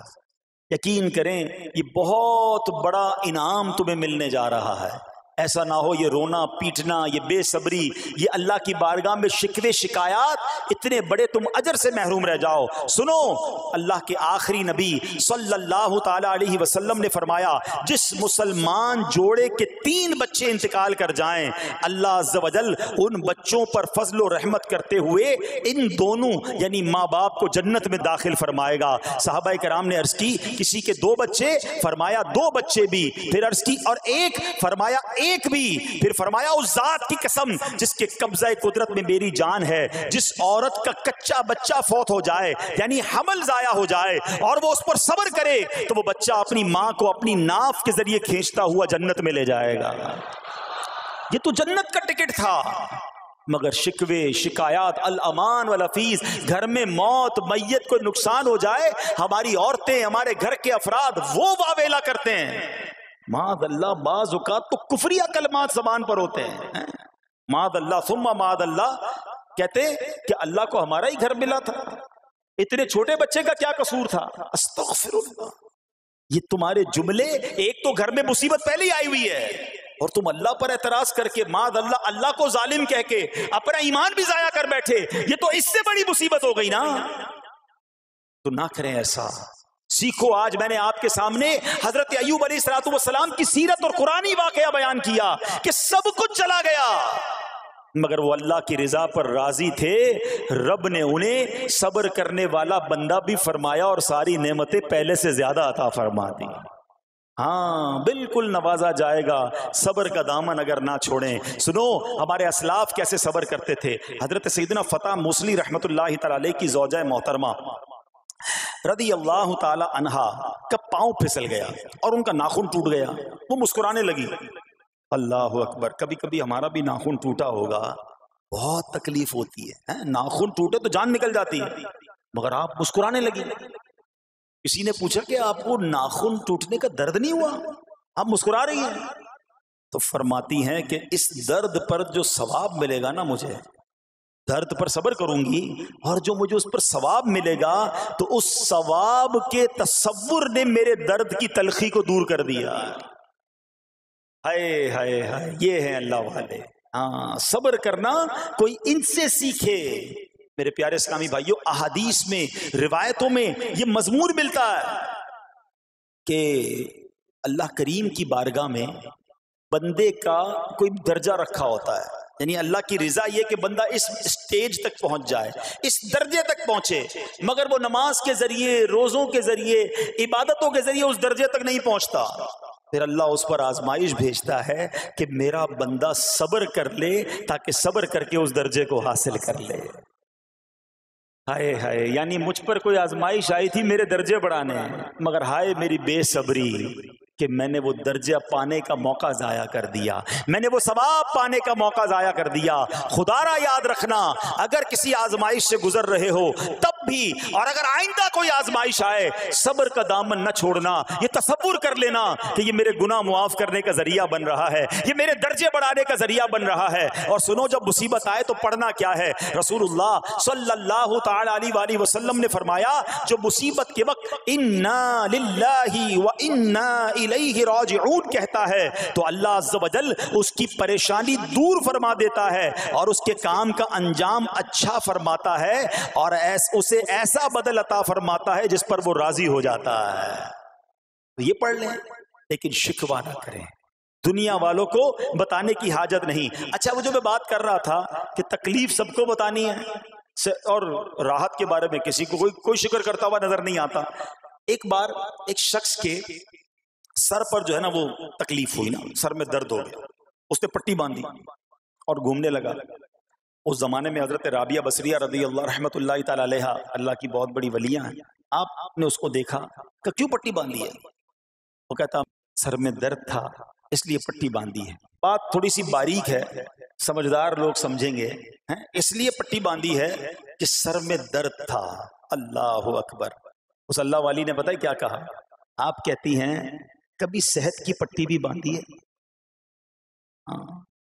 یقین کریں یہ بہت بڑا انعام تمہیں ملنے جا رہا ہے۔ ایسا نہ ہو یہ رونا پیٹنا، یہ بے صبری، یہ اللہ کی بارگاہ میں شکوے شکایات، اتنے بڑے تم اجر سے محروم رہ جاؤ۔ سنو، اللہ کے آخری نبی صلی اللہ تعالی علیہ وسلم نے فرمایا، جس مسلمان جوڑے کے 3 بچے انتقال کر جائیں، اللہ عز و جل ان بچوں پر فضل و رحمت کرتے ہوئے ان دونوں یعنی ماں باپ کو جنت میں داخل فرمائے گا۔ صحابہ کرام نے عرض کی کسی کے 2 بچے، فرمایا 2 بچے بھی، پھر عرض کی اور 1، فرمایا 1 بھی، پھر فرمایا اس ذات کی قسم جس کے قبضہ قدرت میں میری جان ہے، جس عورت کا کچا بچہ فوت ہو جائے یعنی حمل ضائع ہو جائے اور وہ اس پر صبر کرے تو وہ بچہ اپنی ماں کو اپنی ناف کے ذریعے کھینچتا ہوا جنت میں لے جائے گا۔ یہ تو جنت کا ٹکٹ تھا، مگر شکوے شکایات، الامان والافیز، گھر میں موت میت کو نقصان ہو جائے، ہماری عورتیں، ہمارے گھر کے افراد وہ واویلا کرتے ہیں۔ معاذ اللہ، بعض اوقات تو کفریہ کلمات زبان پر ہوتے ہیں، معاذ اللہ ثم معاذ اللہ، کہتے کہ اللہ کو ہمارا ہی گھر ملا تھا، اتنے چھوٹے بچے کا کیا قصور تھا، استغفر اللہ۔ یہ تمہارے جملے، ایک تو گھر میں مصیبت پہلے ہی آئی ہوئی ہے اور تم اللہ پر اعتراض کر کے معاذ اللہ، اللہ کو ظالم کہہ کے اپنا ایمان بھی ضائع کر بیٹھے، یہ تو اس سے بڑی مصیبت ہو گئی نا۔ تو نہ کریں ایسا، سیکھو۔ آج میں نے آپ کے سامنے حضرت ایوب علیہ السلام کی سیرت اور قرآنی واقعہ بیان کیا کہ سب کچھ چلا گیا مگر وہ اللہ کی رضا پر راضی تھے، رب نے انہیں صبر کرنے والا بندہ بھی فرمایا اور ساری نعمتیں پہلے سے زیادہ عطا فرما دی۔ ہاں بالکل نوازا جائے گا، صبر کا دامن اگر نہ چھوڑیں۔ سنو ہمارے اسلاف کیسے صبر کرتے تھے۔ حضرت سیدنا فتح موصلی رحمت اللہ تعالی علیہ کی زوجہ محترمہ رضی اللہ تعالی عنہا کا پاؤں پھسل گیا اور ان کا ناخن ٹوٹ گیا، وہ مسکرانے لگی۔ اللہ اکبر، کبھی کبھی ہمارا بھی ناخن ٹوٹا ہوگا، بہت تکلیف ہوتی ہے، ناخن ٹوٹے تو جان نکل جاتی ہے، مگر آپ مسکرانے لگی۔ کسی نے پوچھا کہ آپ کو ناخن ٹوٹنے کا درد نہیں ہوا، آپ مسکرا رہی ہیں؟ تو فرماتی ہیں کہ اس درد پر جو ثواب ملے گا نا، مجھے درد پر صبر کروں گی اور جو مجھے اس پر ثواب ملے گا تو اس ثواب کے تصور نے میرے درد کی تلخی کو دور کر دیا۔ ہائے ہائے ہائے، یہ ہیں اللہ والے، ہاں صبر کرنا کوئی ان سے سیکھے. میرے پیارے اسلامی بھائیوں، احادیث میں روایتوں میں یہ مضمون ملتا ہے کہ اللہ کریم کی بارگاہ میں بندے کا کوئی درجہ رکھا ہوتا ہے، یعنی اللہ کی رضا یہ کہ بندہ اس سٹیج تک پہنچ جائے، اس درجے تک پہنچے، مگر وہ نماز کے ذریعے، روزوں کے ذریعے، عبادتوں کے ذریعے اس درجے تک نہیں پہنچتا. پھر اللہ اس پر آزمائش بھیجتا ہے کہ میرا بندہ صبر کر لے تاکہ صبر کر کے اس درجے کو حاصل کر لے. ہائے ہائے، یعنی مجھ پر کوئی آزمائش آئی تھی میرے درجے بڑھانے، مگر ہائے میری بے صبری کہ میں نے وہ درجہ پانے کا موقع ضائع کر دیا، میں نے وہ ثواب پانے کا موقع ضائع کر دیا. خدا را یاد رکھنا، اگر کسی آزمائش سے گزر رہے ہو تب بھی، اور اگر آئندہ کوئی آزمائش آئے، صبر کا دامن نہ چھوڑنا. یہ تصور کر لینا کہ یہ میرے گناہ معاف کرنے کا ذریعہ بن رہا ہے، یہ میرے درجے بڑھانے کا ذریعہ بن رہا ہے. اور سنو، جب مصیبت آئے تو پڑھنا کیا ہے؟ رسول اللہ صلی اللہ تعالی علیہ وآلہ وسلم نے فرمایا، جو مصیبت کے وقت انا للہ و انا الیہ راجعون کہتا ہے تو اللہ عز و جل اس کی پریشانی دور فرما دیتا ہے اور اس کے کام کا انجام اچھا فرماتا ہے، اور اسے ایسا بدل عطا فرماتا ہے جس پر وہ راضی ہو جاتا ہے. تو یہ پڑھ لیں، لیکن شکوہ نہ کریں. دنیا والوں کو بتانے کی حاجت نہیں. اچھا، وہ جو میں بات کر رہا تھا کہ تکلیف سب کو بتانی ہے اور راحت کے بارے میں کسی کو کوئی شکر کرتا ہوا نظر نہیں آتا. ایک بار ایک شخص کے سر پر جو ہے نا وہ تکلیف ہوئی نا، سر میں درد ہو گیا، اس نے پٹی باندھی اور گھومنے لگا. اس زمانے میں حضرت رابعہ بصریہ رضی اللہ رحمت اللہ تعالی علیہ، اللہ کی بہت بڑی ولیاں ہیں. آپ نے اس کو دیکھا کہ کیوں پٹی باندھی ہے؟ وہ کہتا سر میں درد تھا اس لیے پٹی باندھی ہے. بات تھوڑی سی باریک ہے، سمجھدار لوگ سمجھیں گے. اس لیے پٹی باندھی ہے کہ سر میں درد تھا. اللہ اکبر. اس اللہ والی نے پتہ ہے کیا کہا؟ آپ کہتی ہیں کبھی صحت کی پٹی بھی باندھی ہے؟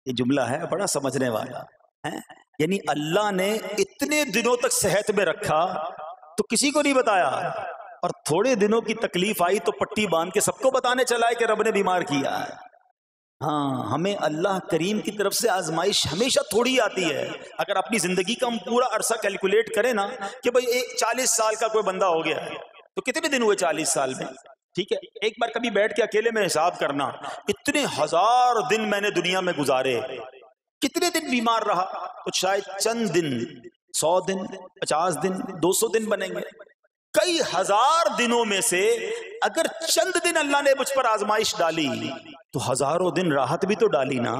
یہ جملہ ہے بڑا سمجھنے والا ہے. یعنی اللہ نے اتنے دنوں تک صحت میں رکھا تو کسی کو نہیں بتایا، اور تھوڑے دنوں کی تکلیف آئی تو پٹی باندھ کے سب کو بتانے چلا ہے کہ رب نے بیمار کیا ہے. ہاں، ہمیں اللہ کریم کی طرف سے آزمائش ہمیشہ تھوڑی آتی ہے. اگر اپنی زندگی کا ہم پورا عرصہ کیلکولیٹ کریں نا کہ بھئی 40 سال کا کوئی بندہ ہو گیا ہے تو کتنے دن ہوئے 40 سال میں؟ ٹھیک ہے، ایک بار کبھی بیٹھ کے اکیلے میں حساب کرنا، اتنے ہزار دن میں نے دنیا میں گزارے، کتنے دن بیمار رہا؟ تو شاید چند دن، 100 دن، 50 دن، 200 دن بنیں گے. کئی ہزار دنوں میں سے اگر چند دن اللہ نے مجھ پر آزمائش ڈالی تو ہزاروں دن راحت بھی تو ڈالی نا،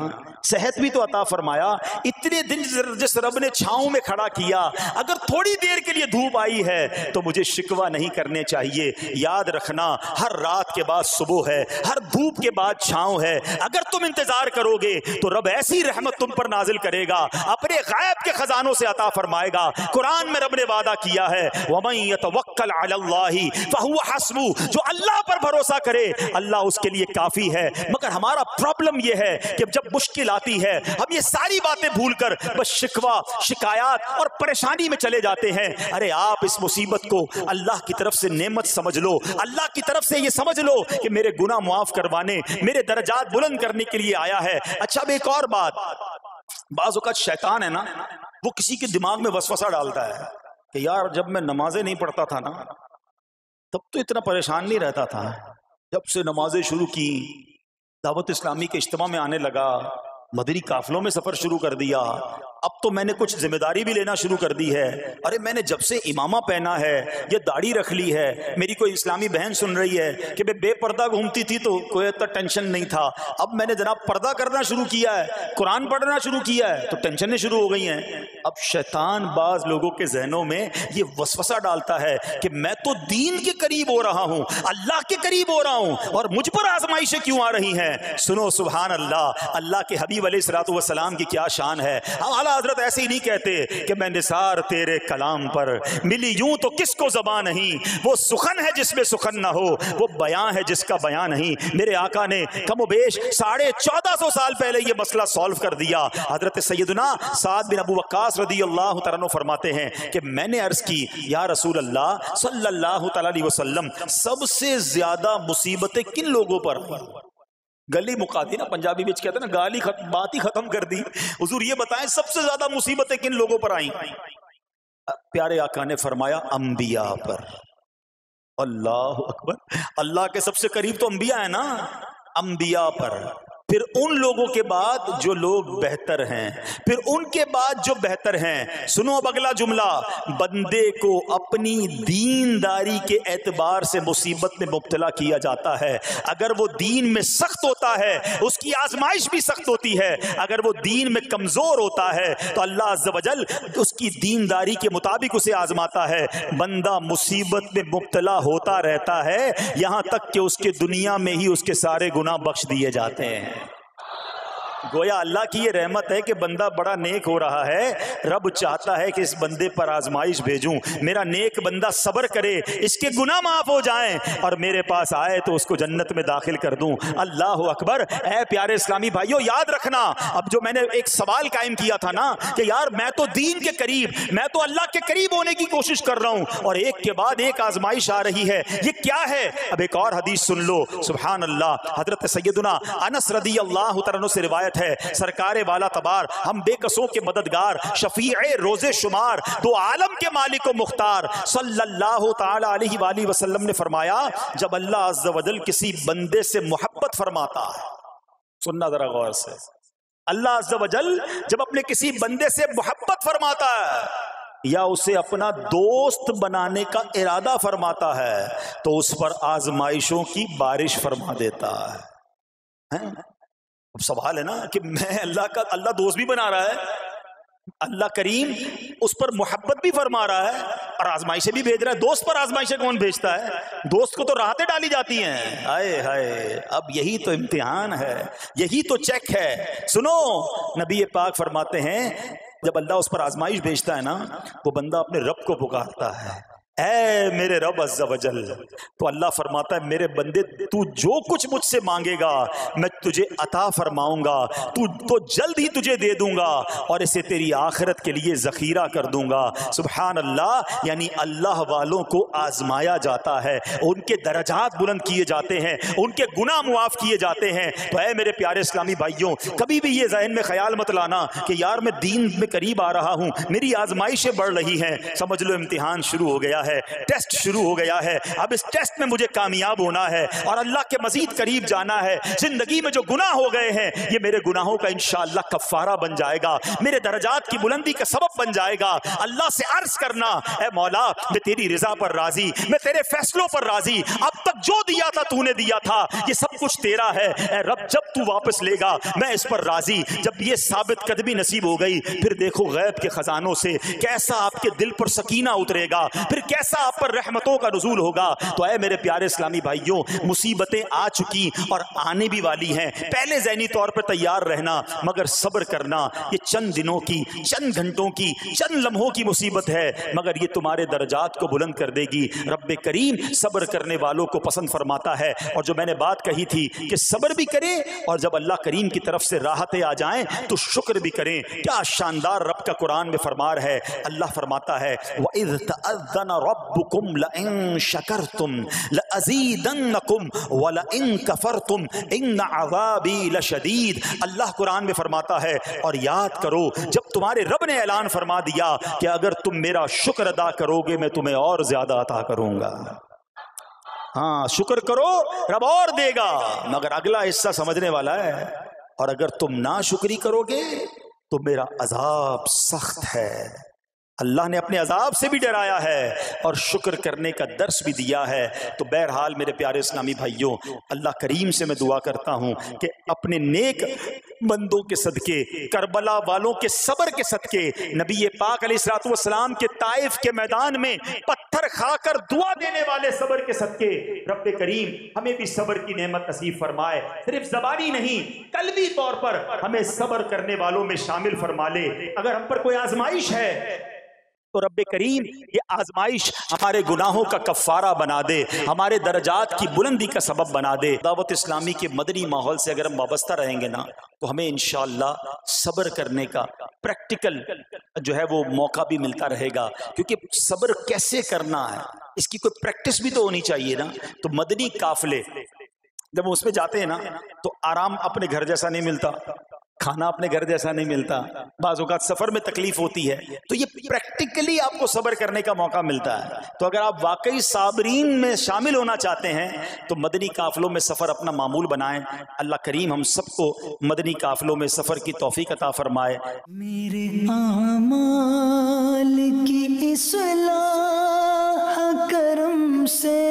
صحت بھی تو عطا فرمایا. اتنے دن جس رب نے چھاؤں میں کھڑا کیا، اگر تھوڑی دیر کے لیے دھوپ آئی ہے تو مجھے شکوہ نہیں کرنے چاہیے. یاد رکھنا، ہر رات کے بعد صبح ہے، ہر دھوپ کے بعد چھاؤں ہے. اگر تم انتظار کرو گے تو رب ایسی رحمت تم پر نازل کرے گا، اپنے غیب کے خزانوں سے عطا فرمائے گا. قرآن میں رب نے وعدہ کیا ہے وَمَن يَتَوَكَّلْ عَلَى اللَّهِ فَهُوَ حَسْبُهُ، جو اللہ پر بھروسہ کرے اللہ اس کے لیے کافی ہے. مگر ہمارا پرابلم یہ ہے کہ جب مشکل آتی ہے ہم یہ ساری باتیں بھول کر بس شکوہ، شکایات اور پریشانی میں چلے جاتے ہیں. ارے آپ اس مصیبت کو اللہ کی طرف سے نعمت سمجھ لو، اللہ کی طرف سے یہ سمجھ لو کہ میرے گناہ معاف کروانے، میرے درجات بلند کرنے کے لیے آیا ہے. اچھا، اب ایک اور بات، بعض اوقات شیطان ہے نا، وہ کسی کے دماغ میں وسوسہ ڈالتا ہے کہ یار جب میں نمازیں نہیں پڑھتا تھا نا تب تو اتنا پریشان نہیں رہتا تھا، جب سے نمازیں شروع کی، دعوت اسلامی کے اجتماع میں آنے لگا، مدنی قافلوں میں سفر شروع کر دیا، اب تو میں نے کچھ ذمہ داری بھی لینا شروع کر دی ہے. ارے میں نے جب سے امامہ پہنا ہے، یہ داڑھی رکھ لی ہے، میری کوئی اسلامی بہن سن رہی ہے کہ بے پردہ گھومتی تھی تو کوئی اتنا ٹینشن نہیں تھا، اب میں نے جناب پردہ کرنا شروع کیا ہے، قرآن پڑھنا شروع کیا ہے تو ٹینشنیں شروع ہو گئی ہیں. اب شیطان بعض لوگوں کے ذہنوں میں یہ وسوسہ ڈالتا ہے کہ میں تو دین کے قریب ہو رہا ہوں، اللہ کے قریب ہو رہا ہوں، اور مجھ پر آزمائشیں کیوں آ رہی ہیں؟ سنو سبحان اللہ، اللہ کے حبیب علیہ الصلوۃ والسلام کی کیا شان ہے. اعلیٰ حضرت ایسے ہی نہیں کہتے کہ میں نثار تیرے کلام پر ملی یوں تو کس کو زبان نہیں، وہ سخن ہے جس میں سخن نہ ہو، وہ بیان ہے جس کا بیان نہیں. میرے آقا نے کم و بیش 1450 سال پہلے یہ مسئلہ سالو کر دیا. حضرت سیدنا سعد بن ابو وقاص رضی اللہ تعالیٰ عنہ فرماتے ہیں کہ میں نے عرض کی یا رسول اللہ صلی اللہ تعالیٰ علیہ وسلم، سب سے زیادہ مصیبتیں کن لوگوں پر؟ گلی مکا دی نا، پنجابی بچ کہتے ہیں نا گالی بات ہی ختم کر دی. حضور یہ بتائیں سب سے زیادہ مصیبتیں کن لوگوں پر آئیں؟ پیارے آقا نے فرمایا انبیاء پر. اللہ اکبر. اللہ کے سب سے قریب تو انبیاء ہیں نا. انبیاء پر، پھر ان لوگوں کے بعد جو لوگ بہتر ہیں، پھر ان کے بعد جو بہتر ہیں. سنو اب اگلا جملہ، بندے کو اپنی دینداری کے اعتبار سے مصیبت میں مبتلا کیا جاتا ہے. اگر وہ دین میں سخت ہوتا ہے اس کی آزمائش بھی سخت ہوتی ہے، اگر وہ دین میں کمزور ہوتا ہے تو اللہ عز و جل اس کی دینداری کے مطابق اسے آزماتا ہے. بندہ مصیبت میں مبتلا ہوتا رہتا ہے یہاں تک کہ اس کے دنیا میں ہی اس کے سارے گناہ بخش دیے جاتے ہیں. گویا اللہ کی یہ رحمت ہے کہ بندہ بڑا نیک ہو رہا ہے، رب چاہتا ہے کہ اس بندے پر آزمائش بھیجوں، میرا نیک بندہ صبر کرے، اس کے گناہ معاف ہو جائیں اور میرے پاس آئے تو اس کو جنت میں داخل کر دوں. اللہ اکبر. اے پیارے اسلامی بھائیو یاد رکھنا، اب جو میں نے ایک سوال قائم کیا تھا نا کہ یار میں تو دین کے قریب، میں تو اللہ کے قریب ہونے کی کوشش کر رہا ہوں اور ایک کے بعد ایک آزمائش آ رہی ہے، یہ کیا ہے؟ اب ایک اور حدیث سن لو. سبحان اللہ. حضرت سیدنا انس رضی اللہ تعالیٰ عنہ سے روایت ہے، سرکار والا تبار، ہم بے قصوں کے مددگار، شفیع روز شمار، دو عالم کے مالک و مختار صلی اللہ تعالی علیہ وآلہ وسلم نے فرمایا جب اللہ عز و جل کسی بندے سے محبت فرماتا ہے، سننا ذرا غور سے، اللہ عز و جل جب اپنے کسی بندے سے محبت فرماتا ہے یا اسے اپنا دوست بنانے کا ارادہ فرماتا ہے تو اس پر آزمائشوں کی بارش فرما دیتا ہے. اب سوال ہے نا کہ میں اللہ دوست بھی بنا رہا ہے، اللہ کریم اس پر محبت بھی فرما رہا ہے اور آزمائشیں بھی بھیج رہا ہے. دوست پر آزمائشیں کون بھیجتا ہے؟ دوست کو تو راحتیں ڈالی جاتی ہیں. ہائے ہائے، اب یہی تو امتحان ہے، یہی تو چیک ہے. سنو، نبی پاک فرماتے ہیں جب اللہ اس پر آزمائش بھیجتا ہے نا، وہ بندہ اپنے رب کو پکارتا ہے، اے میرے رب عز و جل. تو اللہ فرماتا ہے میرے بندے تو جو کچھ مجھ سے مانگے گا میں تجھے عطا فرماؤں گا، تو جلد ہی تجھے دے دوں گا اور اسے تیری آخرت کے لیے ذخیرہ کر دوں گا. سبحان اللہ. یعنی اللہ والوں کو آزمایا جاتا ہے، ان کے درجات بلند کیے جاتے ہیں، ان کے گناہ معاف کیے جاتے ہیں. تو اے میرے پیارے اسلامی بھائیوں، کبھی بھی یہ ذہن میں خیال مت لانا کہ یار میں دین میں قریب آ رہا ہوں، میری آزمائشیں بڑھ رہی ہیں. سمجھ لو امتحان شروع ہو گیا ہے، ٹیسٹ شروع ہو گیا ہے. اب اس ٹیسٹ میں مجھے کامیاب ہونا ہے اور اللہ کے مزید قریب جانا ہے. زندگی میں جو گناہ ہو گئے ہیں یہ میرے گناہوں کا انشاءاللہ کفارہ بن جائے گا، میرے درجات کی بلندی کا سبب بن جائے گا. اللہ سے عرض کرنا، اے مولا میں تیری رضا پر راضی، میں تیرے فیصلوں پر راضی، اب تک جو دیا تھا تو نے دیا تھا، یہ سب کچھ تیرا ہے. اے رب جب تو واپس لے گا میں اس پر راضی. جب یہ ثابت قدمی نصیب ہو گئی پھر دیکھو غیب کے خزانوں سے کیسا آپ کے دل پر سکینہ اترے گا، پھر کیسا آپ پر رحمتوں کا نزول ہوگا. تو اے میرے پیارے اسلامی بھائیوں، مصیبتیں آ چکی اور آنے بھی والی ہیں، پہلے ذہنی طور پر تیار رہنا مگر صبر کرنا. یہ چند دنوں کی، چند گھنٹوں کی، چند لمحوں کی مصیبت ہے مگر یہ تمہارے درجات کو بلند کر دے گی. رب کریم صبر کرنے والوں کو پسند فرماتا ہے. اور جو میں نے بات کہی تھی کہ صبر بھی کریں اور جب اللہ کریم کی طرف سے راحتیں آ جائیں تو شکر بھی کریں. کیا شاندار رب کا قرآن میں فرمان ہے. اللہ فرماتا ہے وَإِذْ تَأَذَّنَ رَبُّكُمْ لَئِن شَكَرْتُمْ لَأَزِيدَنَّكُمْ وَلَئِن كَفَرْتُمْ إِنَّ عَذَابِي لَشَدِيدٌ. اللہ قرآن میں فرماتا ہے اور یاد کرو جب تمہارے رب نے اعلان فرما دیا کہ اگر تم میرا شکر ادا کرو گے میں تمہیں اور زیادہ عطا کروں گا. ہاں شکر کرو رب اور دے گا، مگر اگلا حصہ سمجھنے والا ہے. اور اگر تم ناشکری کرو گے تو میرا عذاب سخت ہے. اللہ نے اپنے عذاب سے بھی ڈرایا ہے اور شکر کرنے کا درس بھی دیا ہے. تو بہرحال میرے پیارے اسلامی بھائیوں، اللہ کریم سے میں دعا کرتا ہوں کہ اپنے نیک بندوں کے صدقے، کربلا والوں کے صبر کے صدقے، نبی پاک علیہ الصلوۃ والسلام کے طائف کے میدان میں پتھر کھا کر دعا دینے والے صبر کے صدقے، رب کریم ہمیں بھی صبر کی نعمت نصیب فرمائے. صرف زبانی نہیں، قلبی طور پر ہمیں صبر کرنے والوں میں شامل فرما لے. اگر ہم پر کوئی آزمائش ہے تو رب کریم یہ آزمائش ہمارے گناہوں کا کفارہ بنا دے، ہمارے درجات کی بلندی کا سبب بنا دے. دعوت اسلامی کے مدنی ماحول سے اگر ہم وابستہ رہیں گے نا تو ہمیں انشاءاللہ صبر کرنے کا پریکٹیکل جو ہے وہ موقع بھی ملتا رہے گا. کیونکہ صبر کیسے کرنا ہے اس کی کوئی پریکٹس بھی تو ہونی چاہیے نا. تو مدنی قافلے جب اس پہ جاتے ہیں نا تو آرام اپنے گھر جیسا نہیں ملتا، کھانا اپنے گھر جیسا نہیں ملتا، بعض اوقات سفر میں تکلیف ہوتی ہے، تو یہ پریکٹیکلی آپ کو صبر کرنے کا موقع ملتا ہے۔ تو اگر آپ واقعی صابرین میں شامل ہونا چاہتے ہیں تو مدنی قافلوں میں سفر اپنا معمول بنائیں۔ اللہ کریم ہم سب کو مدنی قافلوں میں سفر کی توفیق عطا فرمائے۔ میرے اعمال کی اصلاح کرم سے